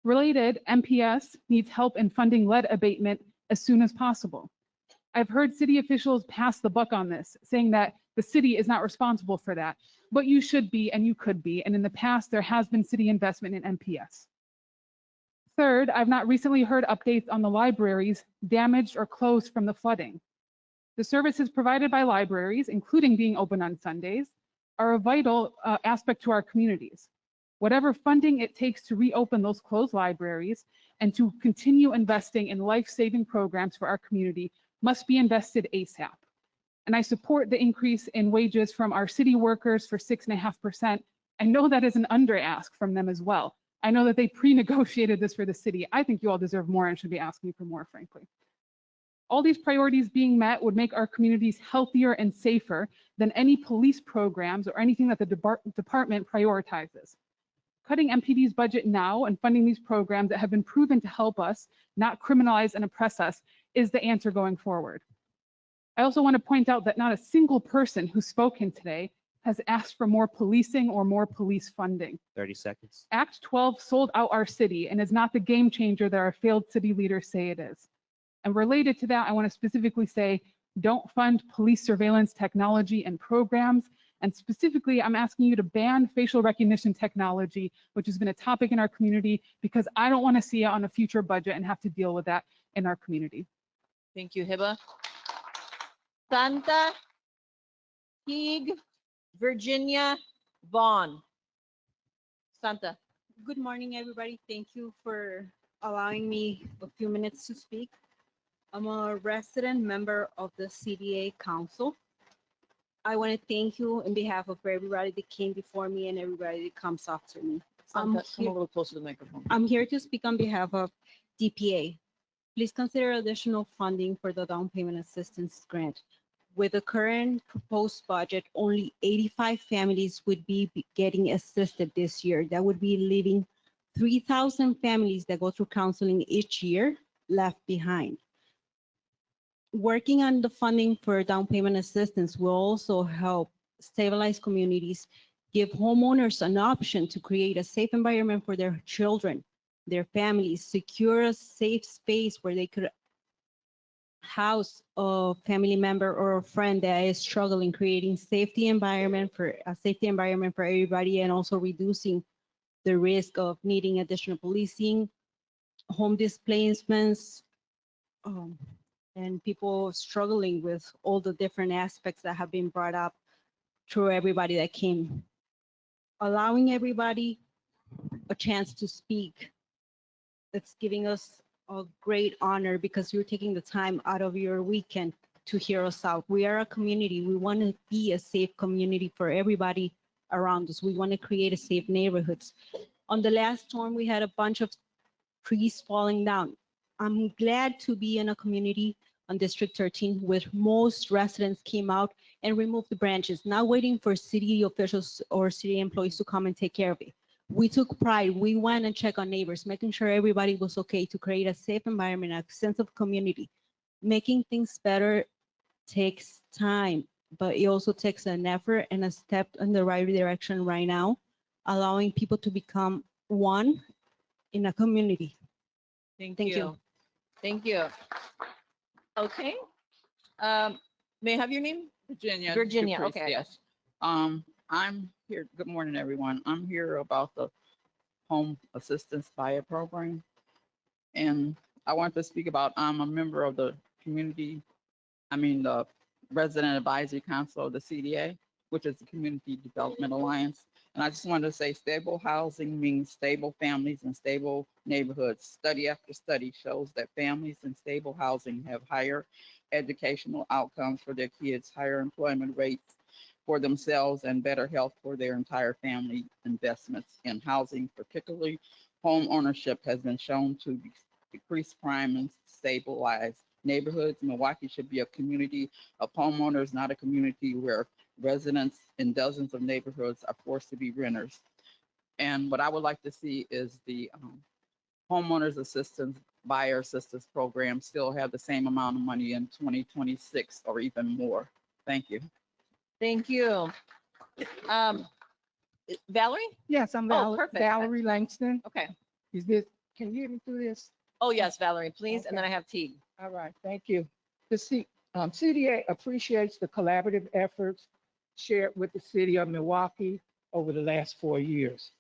Related, MPS needs help in funding lead abatement as soon as possible. I've heard city officials pass the buck on this, saying that the city is not responsible for that, but you should be and you could be, and in the past there has been city investment in MPS. Third, I've not recently heard updates on the libraries damaged or closed from the flooding. The services provided by libraries, including being open on Sundays, are a vital aspect to our communities. Whatever funding it takes to reopen those closed libraries and to continue investing in life-saving programs for our community must be invested ASAP. And I support the increase in wages from our city workers for 6.5%. I know that is an under ask from them as well. I know that they pre-negotiated this for the city. I think you all deserve more and should be asking for more, frankly. All these priorities being met would make our communities healthier and safer than any police programs or anything that the department prioritizes. Cutting MPD's budget now and funding these programs that have been proven to help us, not criminalize and oppress us, is the answer going forward. I also want to point out that not a single person who's spoken today has asked for more policing or more police funding. 30 seconds. Act 12 sold out our city and is not the game changer that our failed city leaders say it is. And related to that, I want to specifically say, don't fund police surveillance technology and programs. And specifically, I'm asking you to ban facial recognition technology, which has been a topic in our community, because I don't want to see it on a future budget and have to deal with that in our community. Thank you, Hiba. Santa Teague, Virginia Vaughn. Santa. Good morning, everybody. Thank you for allowing me a few minutes to speak. I'm a resident member of the CDA Council. I want to thank you on behalf of everybody that came before me and everybody that comes after me. Santa, come a little closer to the microphone. I'm here to speak on behalf of DPA. Please consider additional funding for the down payment assistance grant. With the current proposed budget, only 85 families would be getting assisted this year. That would be leaving 3,000 families that go through counseling each year left behind. Working on the funding for down payment assistance will also help stabilize communities, give homeowners an option to create a safe environment for their children, their families, secure a safe space where they could house a family member or a friend that is struggling, creating a safety environment for everybody, and also reducing the risk of needing additional policing, home displacements, um, and people struggling with all the different aspects that have been brought up through everybody that came. Allowing everybody a chance to speak, it's giving us a great honor because you're taking the time out of your weekend to hear us out. We are a community. We want to be a safe community for everybody around us. We want to create a safe neighborhoods. On the last storm, we had a bunch of trees falling down. I'm glad to be in a community on District 13 where most residents came out and removed the branches, not waiting for city officials or city employees to come and take care of it. We took pride. We went and checked on neighbors, making sure everybody was okay to create a safe environment, a sense of community. Making things better takes time, but it also takes an effort and a step in the right direction right now, allowing people to become one in a community. Thank Thank you. you. Thank you. Okay. May I have your name? Virginia. Virginia, Dupree, okay. Yes. I'm here. Good morning, everyone. I'm here about the home assistance buyer program. And I want to speak about, I'm a member of the the Resident Advisory Council of the CDA, which is the Community Development Alliance. And I just wanted to say stable housing means stable families and stable neighborhoods. Study after study shows that families in stable housing have higher educational outcomes for their kids, higher employment rates for themselves, and better health for their entire family. Investments in housing, particularly home ownership, has been shown to decrease crime and stabilize neighborhoods. Milwaukee should be a community of homeowners, not a community where residents in dozens of neighborhoods are forced to be renters. And what I would like to see is the homeowners assistance, buyer assistance program still have the same amount of money in 2026 or even more. Thank you. Thank you. Valerie? Yes, I'm Oh, perfect. Valerie Langston. Okay. Is this, can you hear me through this? Oh, yes, Valerie, please. And then I Okay. have Teague. All right, thank you. The CDA appreciates the collaborative efforts shared with the city of Milwaukee over the last 4 years.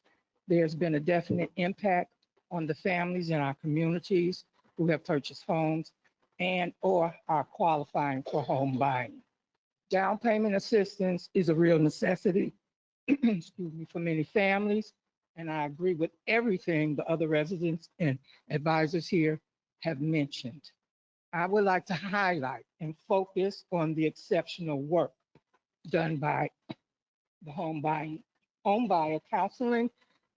There's been a definite impact on the families in our communities who have purchased homes and or are qualifying for home buying. Down payment assistance is a real necessity, excuse me, for many families, and I agree with everything the other residents and advisors here have mentioned. I would like to highlight and focus on the exceptional work done by the home buyer counseling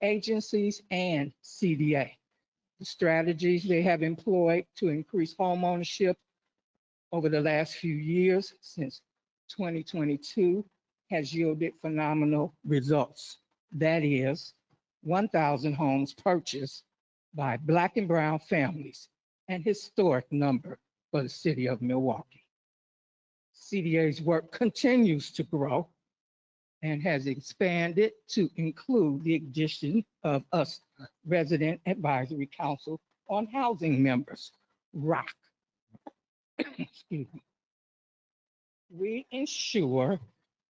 agencies and CDA. The strategies they have employed to increase home ownership over the last few years since 2022 has yielded phenomenal results. That is 1,000 homes purchased by Black and brown families, an historic number for the city of Milwaukee. CDA's work continues to grow and has expanded to include the addition of us Resident Advisory Council on Housing members, ROC. Excuse me. We ensure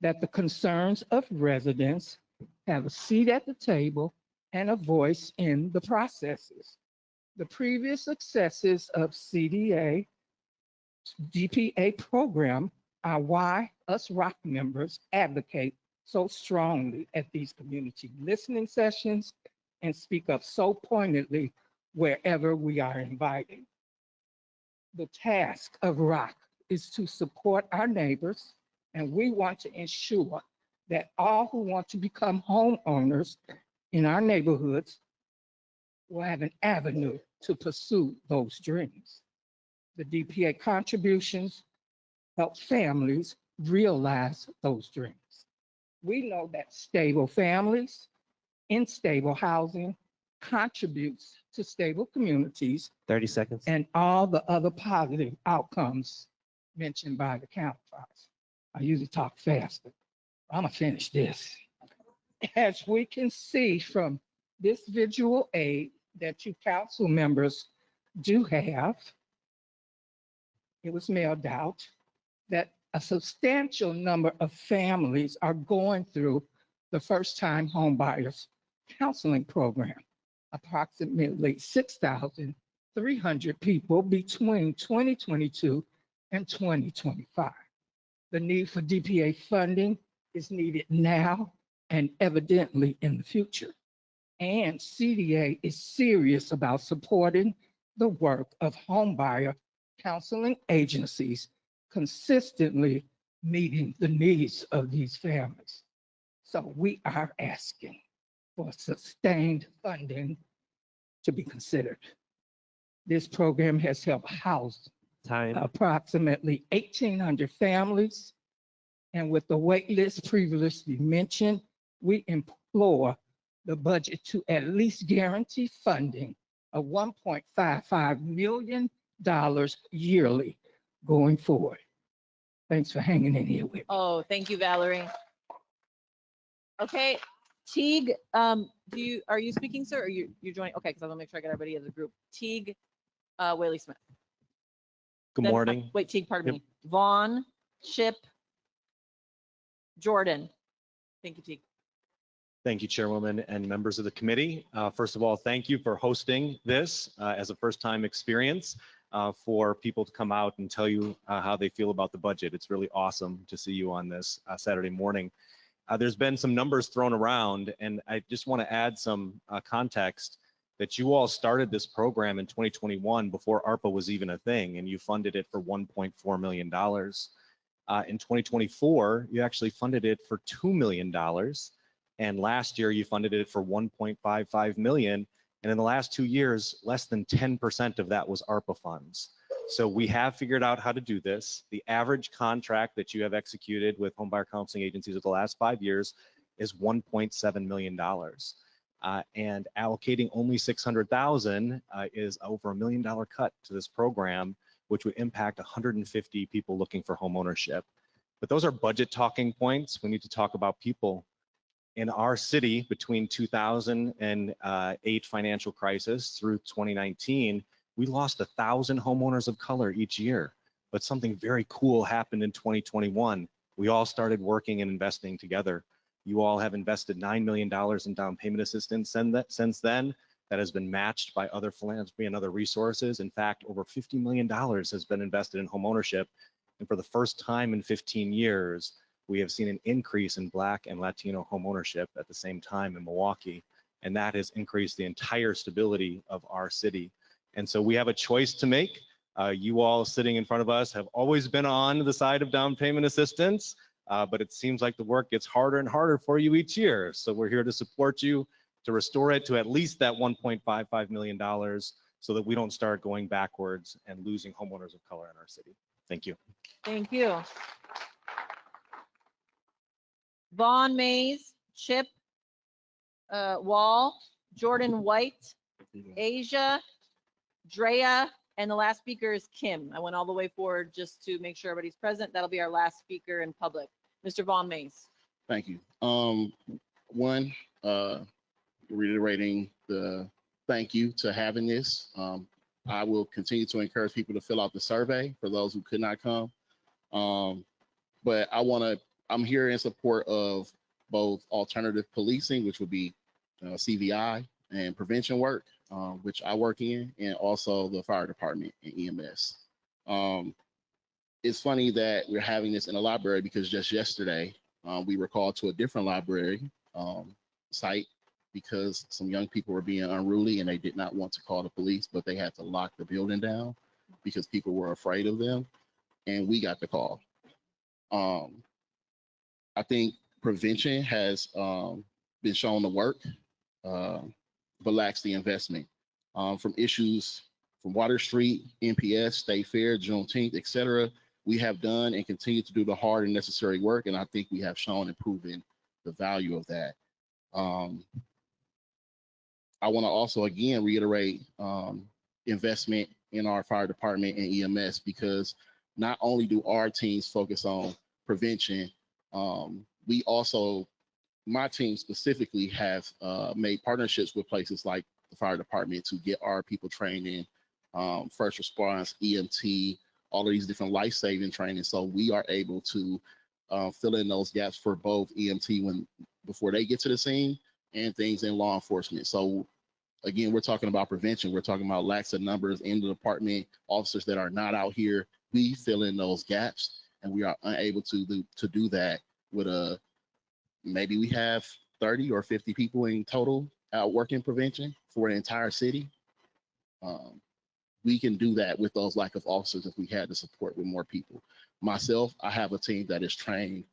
that the concerns of residents have a seat at the table and a voice in the processes. The previous successes of CDA DPA program are why us ROC members advocate so strongly at these community listening sessions and speak up so pointedly wherever we are invited. The task of ROC is to support our neighbors, and we want to ensure that all who want to become homeowners in our neighborhoods will have an avenue to pursue those dreams. The DPA contributions help families realize those dreams. We know that stable families in stable housing contributes to stable communities 30 seconds. and all the other positive outcomes mentioned by the counterparts. I usually talk faster. I'm gonna finish this. As we can see from this visual aid that you council members do have, it was mailed out, that a substantial number of families are going through the first-time home buyers counseling program. Approximately 6,300 people between 2022 and 2025. The need for DPA funding is needed now and evidently in the future. And CDA is serious about supporting the work of homebuyer counseling agencies, consistently meeting the needs of these families. So we are asking for sustained funding to be considered. This program has helped house approximately 1,800 families. And with the wait list previously mentioned, we implore the budget to at least guarantee funding of $1.55 million yearly going forward. Thanks for hanging in here with me. Oh, thank you, Valerie. Okay, Teague, are you speaking, sir, or you're joining? Okay, because I want to make sure I get everybody as a group. Teague, Whaley Smith. Good Then- morning. Wait, Teague, pardon Yep. me. Vaughn, Chip, Jordan. Thank you, Teague. Thank you, Chairwoman and members of the committee. First of all, thank you for hosting this as a first-time experience for people to come out and tell you how they feel about the budget. It's really awesome to see you on this Saturday morning. There's been some numbers thrown around, and I just want to add some context that you all started this program in 2021 before ARPA was even a thing, and you funded it for $1.4 million. In 2024, you actually funded it for $2 million. And last year you funded it for 1.55 million. And in the last 2 years, less than 10% of that was ARPA funds. So we have figured out how to do this. The average contract that you have executed with homebuyer counseling agencies over the last 5 years is $1.7 million. And allocating only 600,000 is over $1 million cut to this program, which would impact 150 people looking for home ownership. But those are budget talking points. We need to talk about people. In our city, between 2008 financial crisis through 2019, we lost 1,000 homeowners of color each year. But something very cool happened in 2021. We all started working and investing together. You all have invested $9 million in down payment assistance since then. That has been matched by other philanthropy and other resources. In fact, over $50 million has been invested in homeownership. And for the first time in 15 years, we have seen an increase in Black and Latino homeownership at the same time in Milwaukee, and that has increased the entire stability of our city. And so we have a choice to make. You all sitting in front of us have always been on the side of down payment assistance, but it seems like the work gets harder and harder for you each year. So we're here to support you to restore it to at least that $1.55 million so that we don't start going backwards and losing homeowners of color in our city. Thank you. Thank you. Vaughn Mays, Chip, Wall, Jordan White, Asia, Drea, and the last speaker is Kim. I went all the way forward just to make sure everybody's present. That'll be our last speaker in public. Mr. Vaughn Mays. Thank you. Reiterating the thank you to having this. I will continue to encourage people to fill out the survey for those who could not come. But I'm here in support of both alternative policing, which would be CVI, and prevention work, which I work in, and also the fire department and EMS. It's funny that we're having this in a library because just yesterday we were called to a different library site because some young people were being unruly and they did not want to call the police, but they had to lock the building down because people were afraid of them, and we got the call. I think prevention has been shown to work, but lacks the investment. From issues from Water Street, NPS, State Fair, Juneteenth, et cetera, we have done and continue to do the hard and necessary work, and I think we have shown and proven the value of that. I want to also again reiterate investment in our fire department and EMS, because not only do our teams focus on prevention, we also, my team specifically, have made partnerships with places like the fire department to get our people trained in first response, EMT, all of these different life-saving training. So we are able to fill in those gaps for both EMT before they get to the scene, and things in law enforcement. So again, we're talking about prevention. We're talking about lacks of numbers in the department, officers that are not out here. We fill in those gaps, and we are unable to do that with maybe we have 30 or 50 people in total out working prevention for an entire city. We can do that with those lack of officers if we had the support with more people. Myself, I have a team that is trained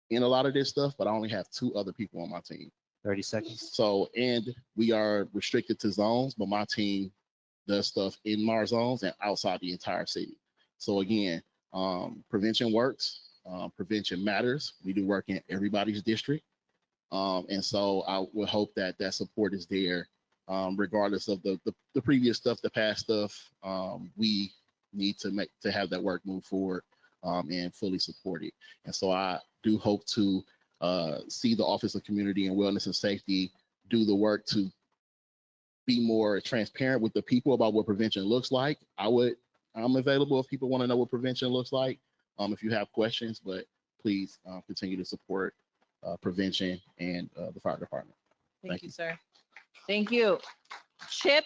in a lot of this stuff, but I only have 2 other people on my team. 30 seconds. So, and we are restricted to zones, but my team does stuff in our zones and outside the entire city. So again, prevention works, prevention matters. We do work in everybody's district. And so I would hope that that support is there, regardless of the previous stuff, the past stuff. We need to have that work move forward and fully support it. And so I do hope to see the Office of Community and Wellness and Safety do the work to be more transparent with the people about what prevention looks like. I'm available if people want to know what prevention looks like, if you have questions, but please continue to support prevention and the fire department. Thank you, sir. Thank you. Chip,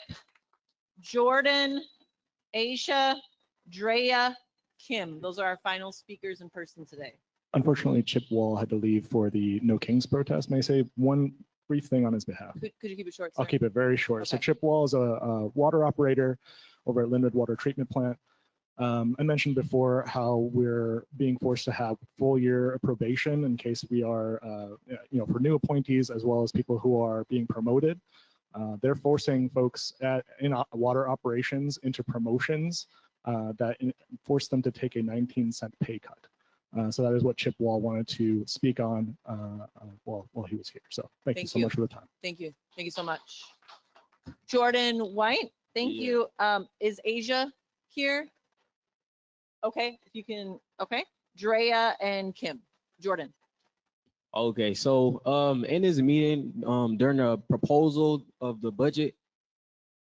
Jordan, Aisha, Drea, Kim. Those are our final speakers in person today. Unfortunately, Chip Wall had to leave for the No Kings protest. May I say one brief thing on his behalf? Could you keep it short, sir? I'll keep it very short. So Chip Wall is a water operator over at Linwood Water Treatment Plant. I mentioned before how we're being forced to have full year probation in case we are, for new appointees as well as people who are being promoted. They're forcing folks in water operations into promotions that force them to take a 19-cent pay cut. So that is what Chip Wall wanted to speak on while he was here. So thank you so much for the time. Thank you. Thank you so much. Jordan White, thank you. Is Asia here? Okay, if you can, okay. Drea and Kim. Jordan. Okay, so in this meeting, during the proposal of the budget,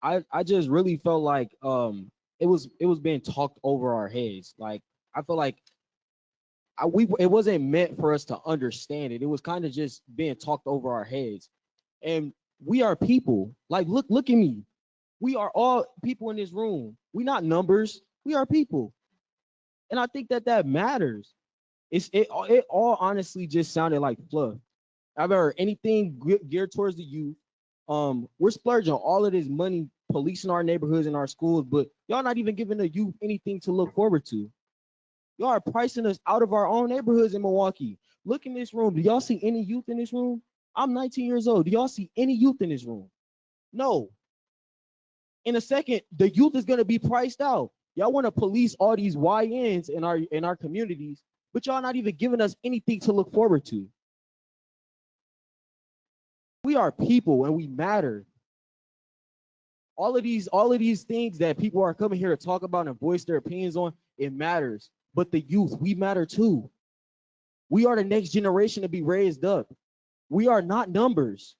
I just really felt like it was being talked over our heads. Like I feel like it wasn't meant for us to understand it. It was kind of just being talked over our heads. And we are people. Like look at me. We are all people in this room. We're not numbers. We are people. And I think that matters. It all honestly just sounded like fluff. I've heard anything geared towards the youth. We're splurging all of this money policing our neighborhoods and our schools, but y'all not even giving the youth anything to look forward to. Y'all are pricing us out of our own neighborhoods in Milwaukee. Look in this room. Do y'all see any youth in this room? I'm 19 years old. Do y'all see any youth in this room? No. In a second, the youth is going to be priced out. Y'all want to police all these YNs in our communities, but y'all not even giving us anything to look forward to. We are people and we matter. All of these things that people are coming here to talk about and voice their opinions on, it matters. But the youth, we matter too. We are the next generation to be raised up. We are not numbers.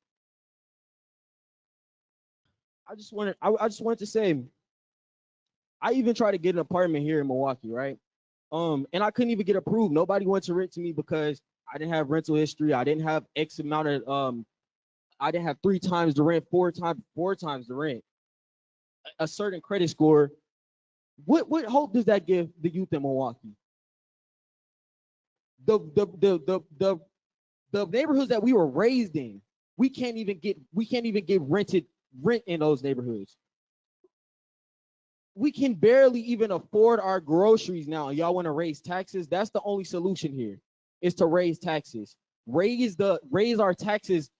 I just wanted to say, I even tried to get an apartment here in Milwaukee, right? And I couldn't even get approved. Nobody wanted to rent to me because I didn't have rental history. I didn't have X amount of I didn't have 3 times the rent, 4 times the rent, a certain credit score. What hope does that give the youth in Milwaukee? The neighborhoods that we were raised in, we can't even get rent in those neighborhoods. We can barely even afford our groceries now. Y'all want to raise taxes? That's the only solution here, is to raise taxes. Raise our taxes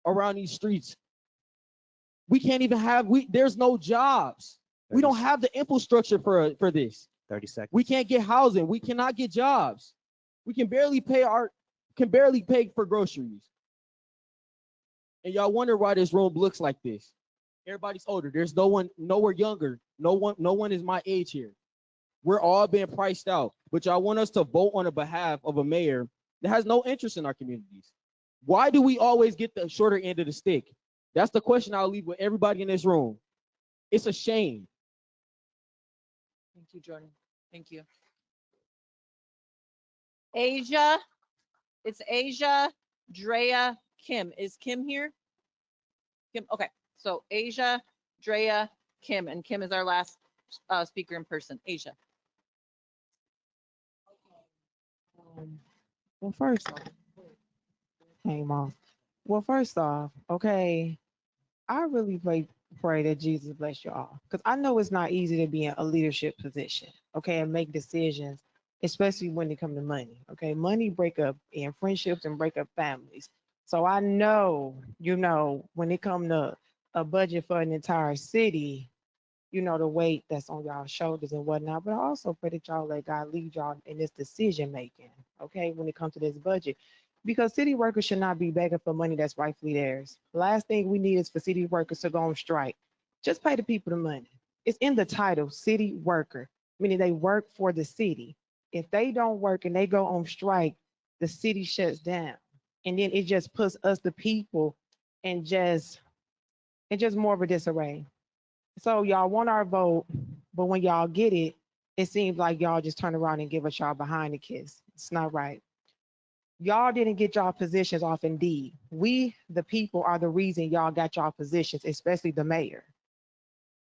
around these streets. We can't even there's no jobs. We don't have the infrastructure for this. 30 seconds. We can't get housing. We cannot get jobs. We can barely pay for groceries. And y'all wonder why this room looks like this. Everybody's older. There's no one nowhere younger. No one is my age here. We're all being priced out. But y'all want us to vote on the behalf of a mayor that has no interest in our communities. Why do we always get the shorter end of the stick? That's the question I'll leave with everybody in this room. It's a shame. Thank you, Jordan. Thank you. Asia, it's Asia, Drea, Kim. Is Kim here? Kim, okay, so Asia, Drea, Kim, and Kim is our last speaker in person. Asia. Well, first off, came off. Well, first off, okay, I really pray that Jesus bless you all, because I know it's not easy to be in a leadership position, okay, and make decisions, especially when it comes to money. Okay, money break up in friendships and break up families. So I know, when it comes to a budget for an entire city, the weight that's on y'all shoulders and whatnot. But I also pray that y'all let God lead y'all in this decision making, okay, when it comes to this budget. Because city workers should not be begging for money that's rightfully theirs. The last thing we need is for city workers to go on strike. Just pay the people the money. It's in the title, city worker, meaning they work for the city. If they don't work and they go on strike, the city shuts down. And then it just puts us, the people, in just more of a disarray. So y'all want our vote, but when y'all get it, it seems like y'all just turn around and give us y'all behind the kiss. It's not right. Y'all didn't get y'all positions off Indeed. We, the people, are the reason y'all got y'all positions, especially the mayor.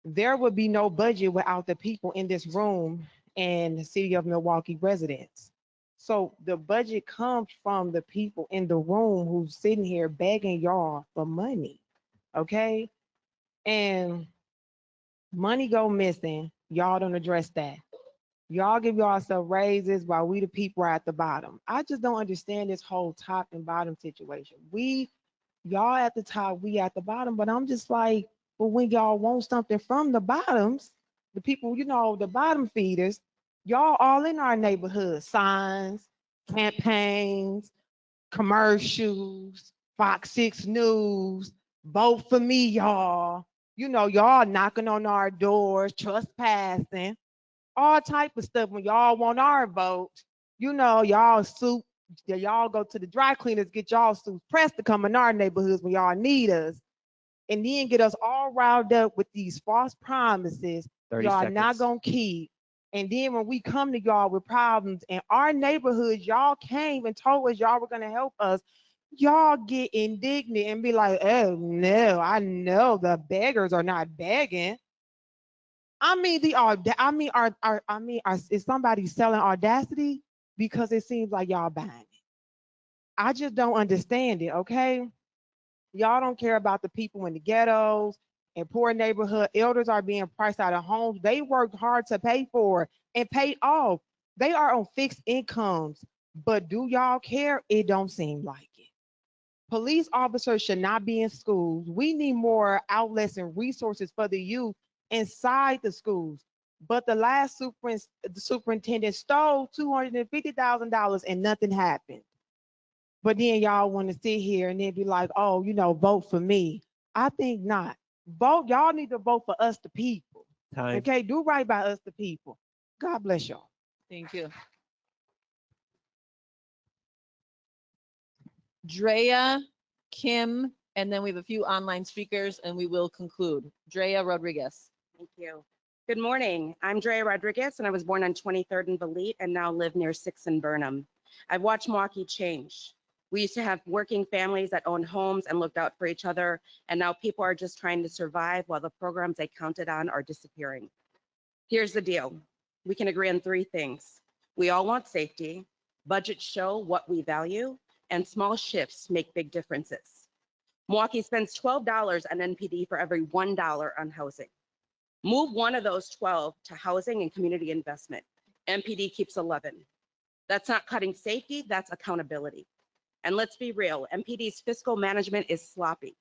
There would be no budget without the people in this room and the City of Milwaukee residents. So the budget comes from the people in the room who's sitting here begging y'all for money, okay? And money go missing. Y'all don't address that. Y'all give yourself raises while we the people are at the bottom. I just don't understand this whole top and bottom situation. Y'all at the top, we at the bottom, but I'm just like, but when y'all want something from the bottoms, the people, the bottom feeders, y'all all in our neighborhood, signs, campaigns, commercials, Fox 6 News, vote for me, y'all. Y'all knocking on our doors, trespassing, all type of stuff. When y'all want our vote, y'all y'all go to the dry cleaners, get y'all suits pressed to come in our neighborhoods when y'all need us, and then get us all riled up with these false promises y'all not gonna keep. And then when we come to y'all with problems in our neighborhoods, y'all came and told us y'all were gonna help us. Y'all get indignant and be like, oh no, I know the beggars are not begging. Is somebody selling audacity? Because it seems like y'all buying it. I just don't understand it, okay? Y'all don't care about the people in the ghettos and poor neighborhood. Elders are being priced out of homes they worked hard to pay for and paid off. They are on fixed incomes, but do y'all care? It don't seem like it. Police officers should not be in schools. We need more outlets and resources for the youth inside the schools. But the last superintendent stole $250,000 and nothing happened. But then y'all want to sit here and then be like, oh, vote for me. I think not. Y'all need to vote for us, the people. Time. Okay, do right by us, the people. God bless y'all. Thank you. Drea, Kim, and then we have a few online speakers and we will conclude. Drea Rodriguez. Thank you. Good morning. I'm Drea Rodriguez and I was born on 23rd and Belit and now live near 6th and Burnham. I've watched Milwaukee change. We used to have working families that owned homes and looked out for each other, and now people are just trying to survive while the programs they counted on are disappearing. Here's the deal. We can agree on 3 things. We all want safety, budgets show what we value, and small shifts make big differences. Milwaukee spends $12 on NPD for every $1 on housing. Move one of those 12 to housing and community investment. NPD keeps 11. That's not cutting safety, that's accountability. And let's be real, MPD's fiscal management is sloppy.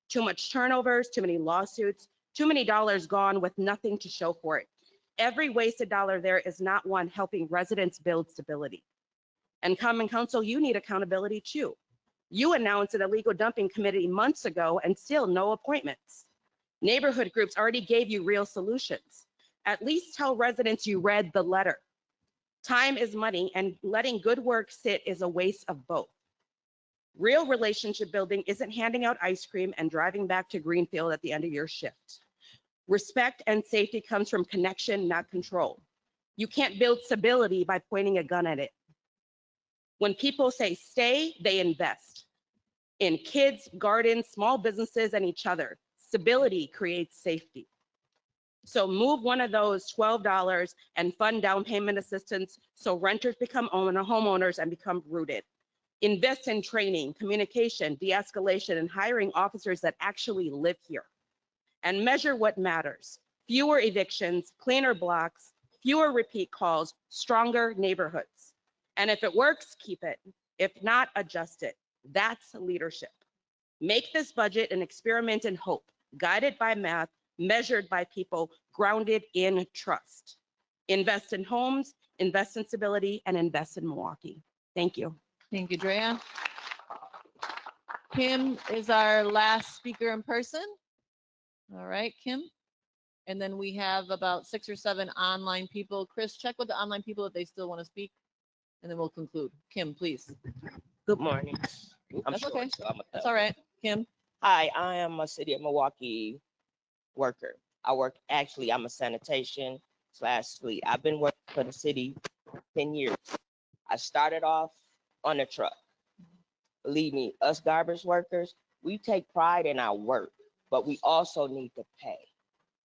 Too much turnovers, too many lawsuits, too many dollars gone with nothing to show for it. Every wasted dollar there is not one helping residents build stability. And Common Council, you need accountability too. You announced an illegal dumping committee months ago and still no appointments. Neighborhood groups already gave you real solutions. At least tell residents you read the letter. Time is money and letting good work sit is a waste of both. Real relationship building isn't handing out ice cream and driving back to Greenfield at the end of your shift. Respect and safety comes from connection, not control. You can't build stability by pointing a gun at it. When people say stay, they invest. in kids, gardens, small businesses, and each other. Stability creates safety. So move one of those $12 and fund down payment assistance so renters become homeowners and become rooted. Invest in training, communication, de-escalation, and hiring officers that actually live here. And measure what matters. Fewer evictions, cleaner blocks, fewer repeat calls, stronger neighborhoods. And if it works, keep it. If not, adjust it. That's leadership. Make this budget an experiment in hope, guided by math, measured by people, grounded in trust. Invest in homes, invest in stability, and invest in Milwaukee. Thank you. Thank you, Drea. Kim is our last speaker in person. All right, Kim. And then we have about 6 or 7 online people. Chris, check with the online people if they still want to speak, and then we'll conclude. Kim, please. Good morning. I'm That's short, okay. so I'm a That's all right. Kim. Hi, I am a City of Milwaukee worker. I'm a sanitation / fleet. I've been working for the city 10 years. I started off on a truck. Believe me, us garbage workers, we take pride in our work, but we also need to pay.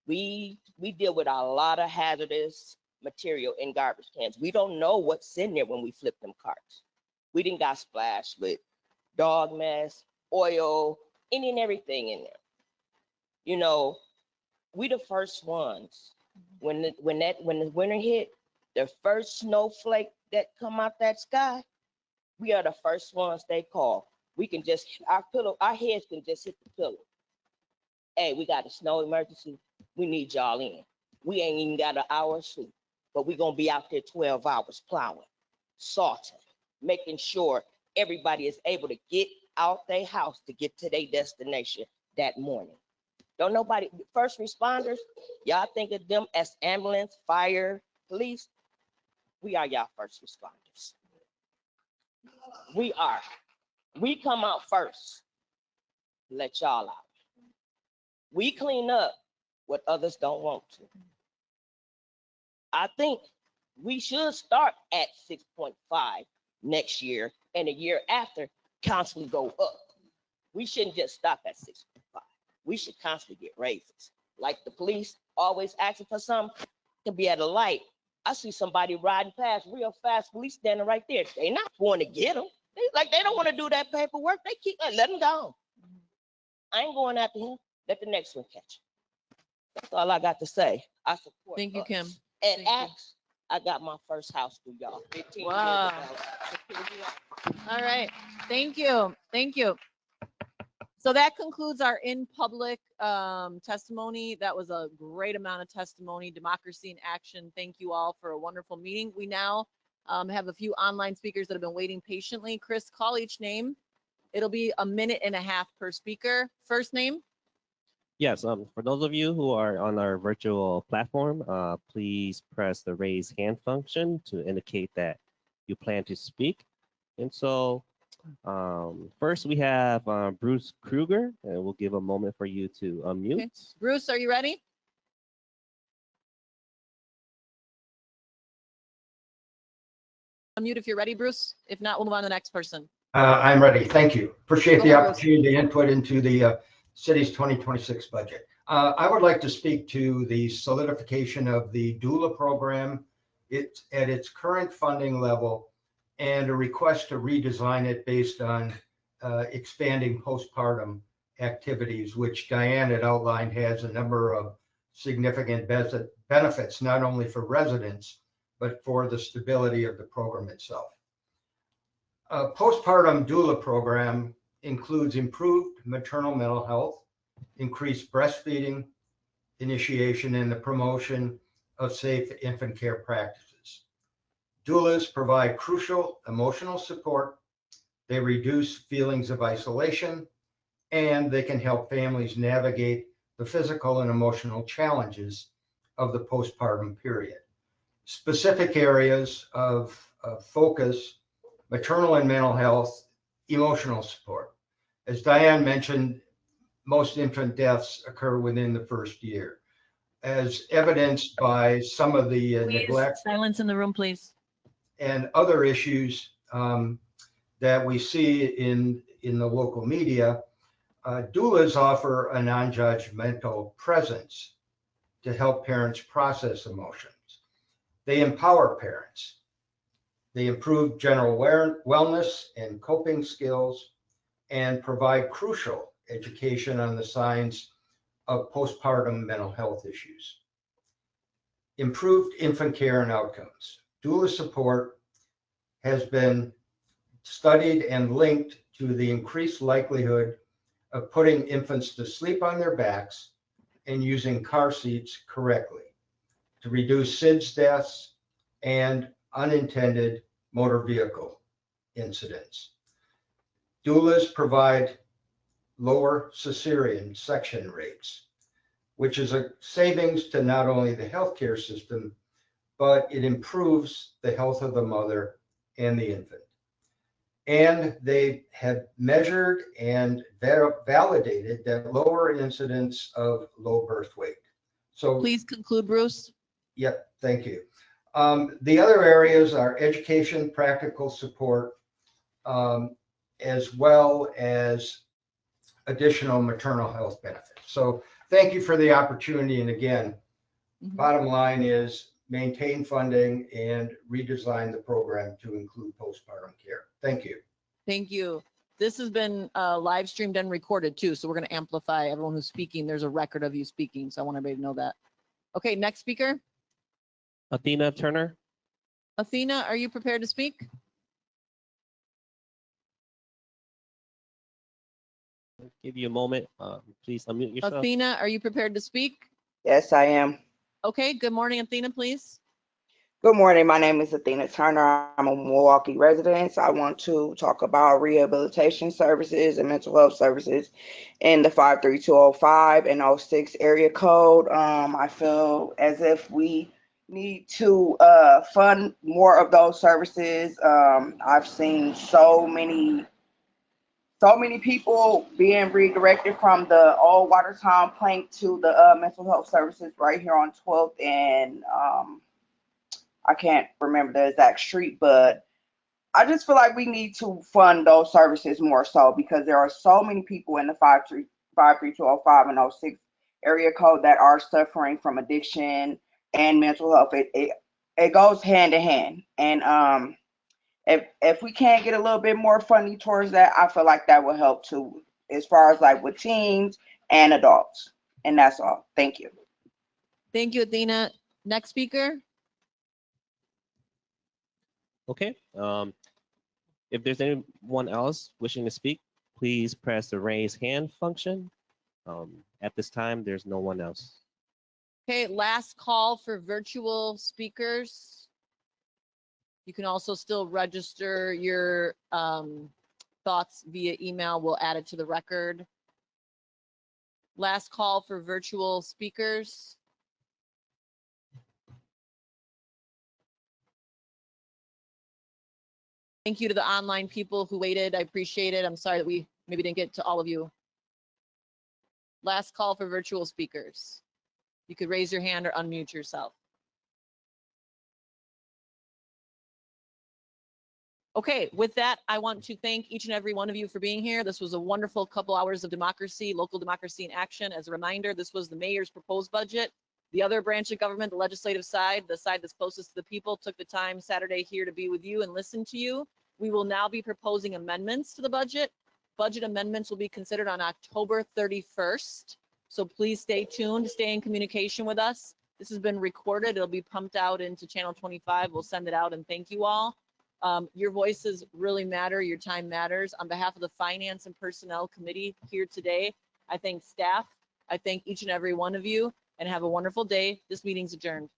We deal with a lot of hazardous material in garbage cans. We don't know what's in there when we flip them carts. We didn't got splashed with dog mess, oil, any and everything in there. You know, we the first ones. When the winter hit, the first snowflake that come out that sky, we are the first ones they call. We can just, our heads can just hit the pillow. Hey, we got a snow emergency. We need y'all in. We ain't even got an hour of sleep, but we gonna be out there 12 hours plowing, salting, making sure everybody is able to get out their house to get to their destination that morning. Don't nobody, first responders, y'all think of them as ambulance, fire, police. We are y'all first responders. We are. We come out first, let y'all out. We clean up what others don't want to. I think we should start at 6.5 next year, and the year after constantly go up. We shouldn't just stop at 6.5. We should constantly get raises. Like the police always asking for something to be at a light. I see somebody riding past real fast, police standing right there. They not going to get them. They don't want to do that paperwork. They keep let them go. I ain't going after him. Let the next one catch him. That's all I got to say. I support. Thank you, Kim. And Acts, I got my first house through y'all. 15 Wow. years ago. All right. Thank you. Thank you. So that concludes our in-public testimony. That was a great amount of testimony, democracy in action. Thank you all for a wonderful meeting. We now have a few online speakers that have been waiting patiently. Chris, call each name. It'll be 1.5 minutes per speaker. First name? Yes, for those of you who are on our virtual platform, please press the raise hand function to indicate that you plan to speak. And so first we have Bruce Kruger, and we'll give a moment for you to unmute. Okay. Bruce, are you ready? Unmute if you're ready, Bruce. If not, we'll move on to the next person. I'm ready. Thank you. Appreciate Go the ahead, Bruce. opportunity to input into the city's 2026 budget. I would like to speak to the solidification of the doula program. It's at its current funding level and a request to redesign it based on expanding postpartum activities, which Diane had outlined has a number of significant benefits, not only for residents, but for the stability of the program itself. A postpartum doula program includes improved maternal mental health, increased breastfeeding, initiation, and the promotion of safe infant care practices. Doulas provide crucial emotional support. They reduce feelings of isolation, and they can help families navigate the physical and emotional challenges of the postpartum period. Specific areas of focus: maternal and mental health, emotional support. As Diane mentioned, most infant deaths occur within the first year, as evidenced by some of the neglect. Silence in the room, please. And other issues that we see in in the local media, doulas offer a non-judgmental presence to help parents process emotions. They empower parents. They improve general wellness and coping skills and provide crucial education on the signs of postpartum mental health issues. Improved infant care and outcomes. Doula support has been studied and linked to the increased likelihood of putting infants to sleep on their backs and using car seats correctly to reduce SIDS deaths and unintended motor vehicle incidents. Doulas provide lower cesarean section rates, which is a savings to not only the healthcare system, but it improves the health of the mother and the infant. And they have measured and validated that lower incidence of low birth weight. So Please conclude, Bruce. yep, thank you. The other areas are education, practical support, as well as additional maternal health benefits. So thank you for the opportunity. And again, bottom line is maintain funding and redesign the program to include postpartum care. Thank you. Thank you. This has been live streamed and recorded too, so we're going to amplify everyone who's speaking. There's a record of you speaking, so I want everybody to know that. Okay, next speaker. Athena Turner. Athena, are you prepared to speak? Give you a moment. Please unmute yourself. Athena, are you prepared to speak? Yes, I am. Okay, good morning, Athena, please. Good morning. My name is Athena Turner. I'm a Milwaukee resident. I want to talk about rehabilitation services and mental health services in the 53205 and 06 area code. I feel as if we need to fund more of those services. I've seen so many people being redirected from the old Watertown plank to the mental health services right here on 12th and I can't remember the exact street, but I just feel like we need to fund those services more so because there are so many people in the 53205 and 06 area code that are suffering from addiction and mental health. It goes hand in hand. And if we can't get a little bit more funding towards that, I feel like that will help too, as far as like with teens and adults. And that's all. Thank you. Thank you, Athena. Next speaker. Okay. If there's anyone else wishing to speak, please press the raise hand function. At this time, there's no one else. Okay, last call for virtual speakers. You can also still register your thoughts via email. We'll add it to the record. Last call for virtual speakers. Thank you to the online people who waited. I appreciate it. I'm sorry that we maybe didn't get to all of you. Last call for virtual speakers. You could raise your hand or unmute yourself. Okay, with that, I want to thank each and every one of you for being here. This was a wonderful couple hours of democracy, local democracy in action. As a reminder, this was the mayor's proposed budget. The other branch of government, the legislative side, the side that's closest to the people, took the time Saturday here to be with you and listen to you. We will now be proposing amendments to the budget. Budget amendments will be considered on October 31st. So please stay tuned, stay in communication with us. This has been recorded. It'll be pumped out into Channel 25. We'll send it out and thank you all. Your voices really matter. Your time matters. On behalf of the Finance and Personnel Committee here today, I thank staff. I thank each and every one of you and have a wonderful day. This meeting's adjourned.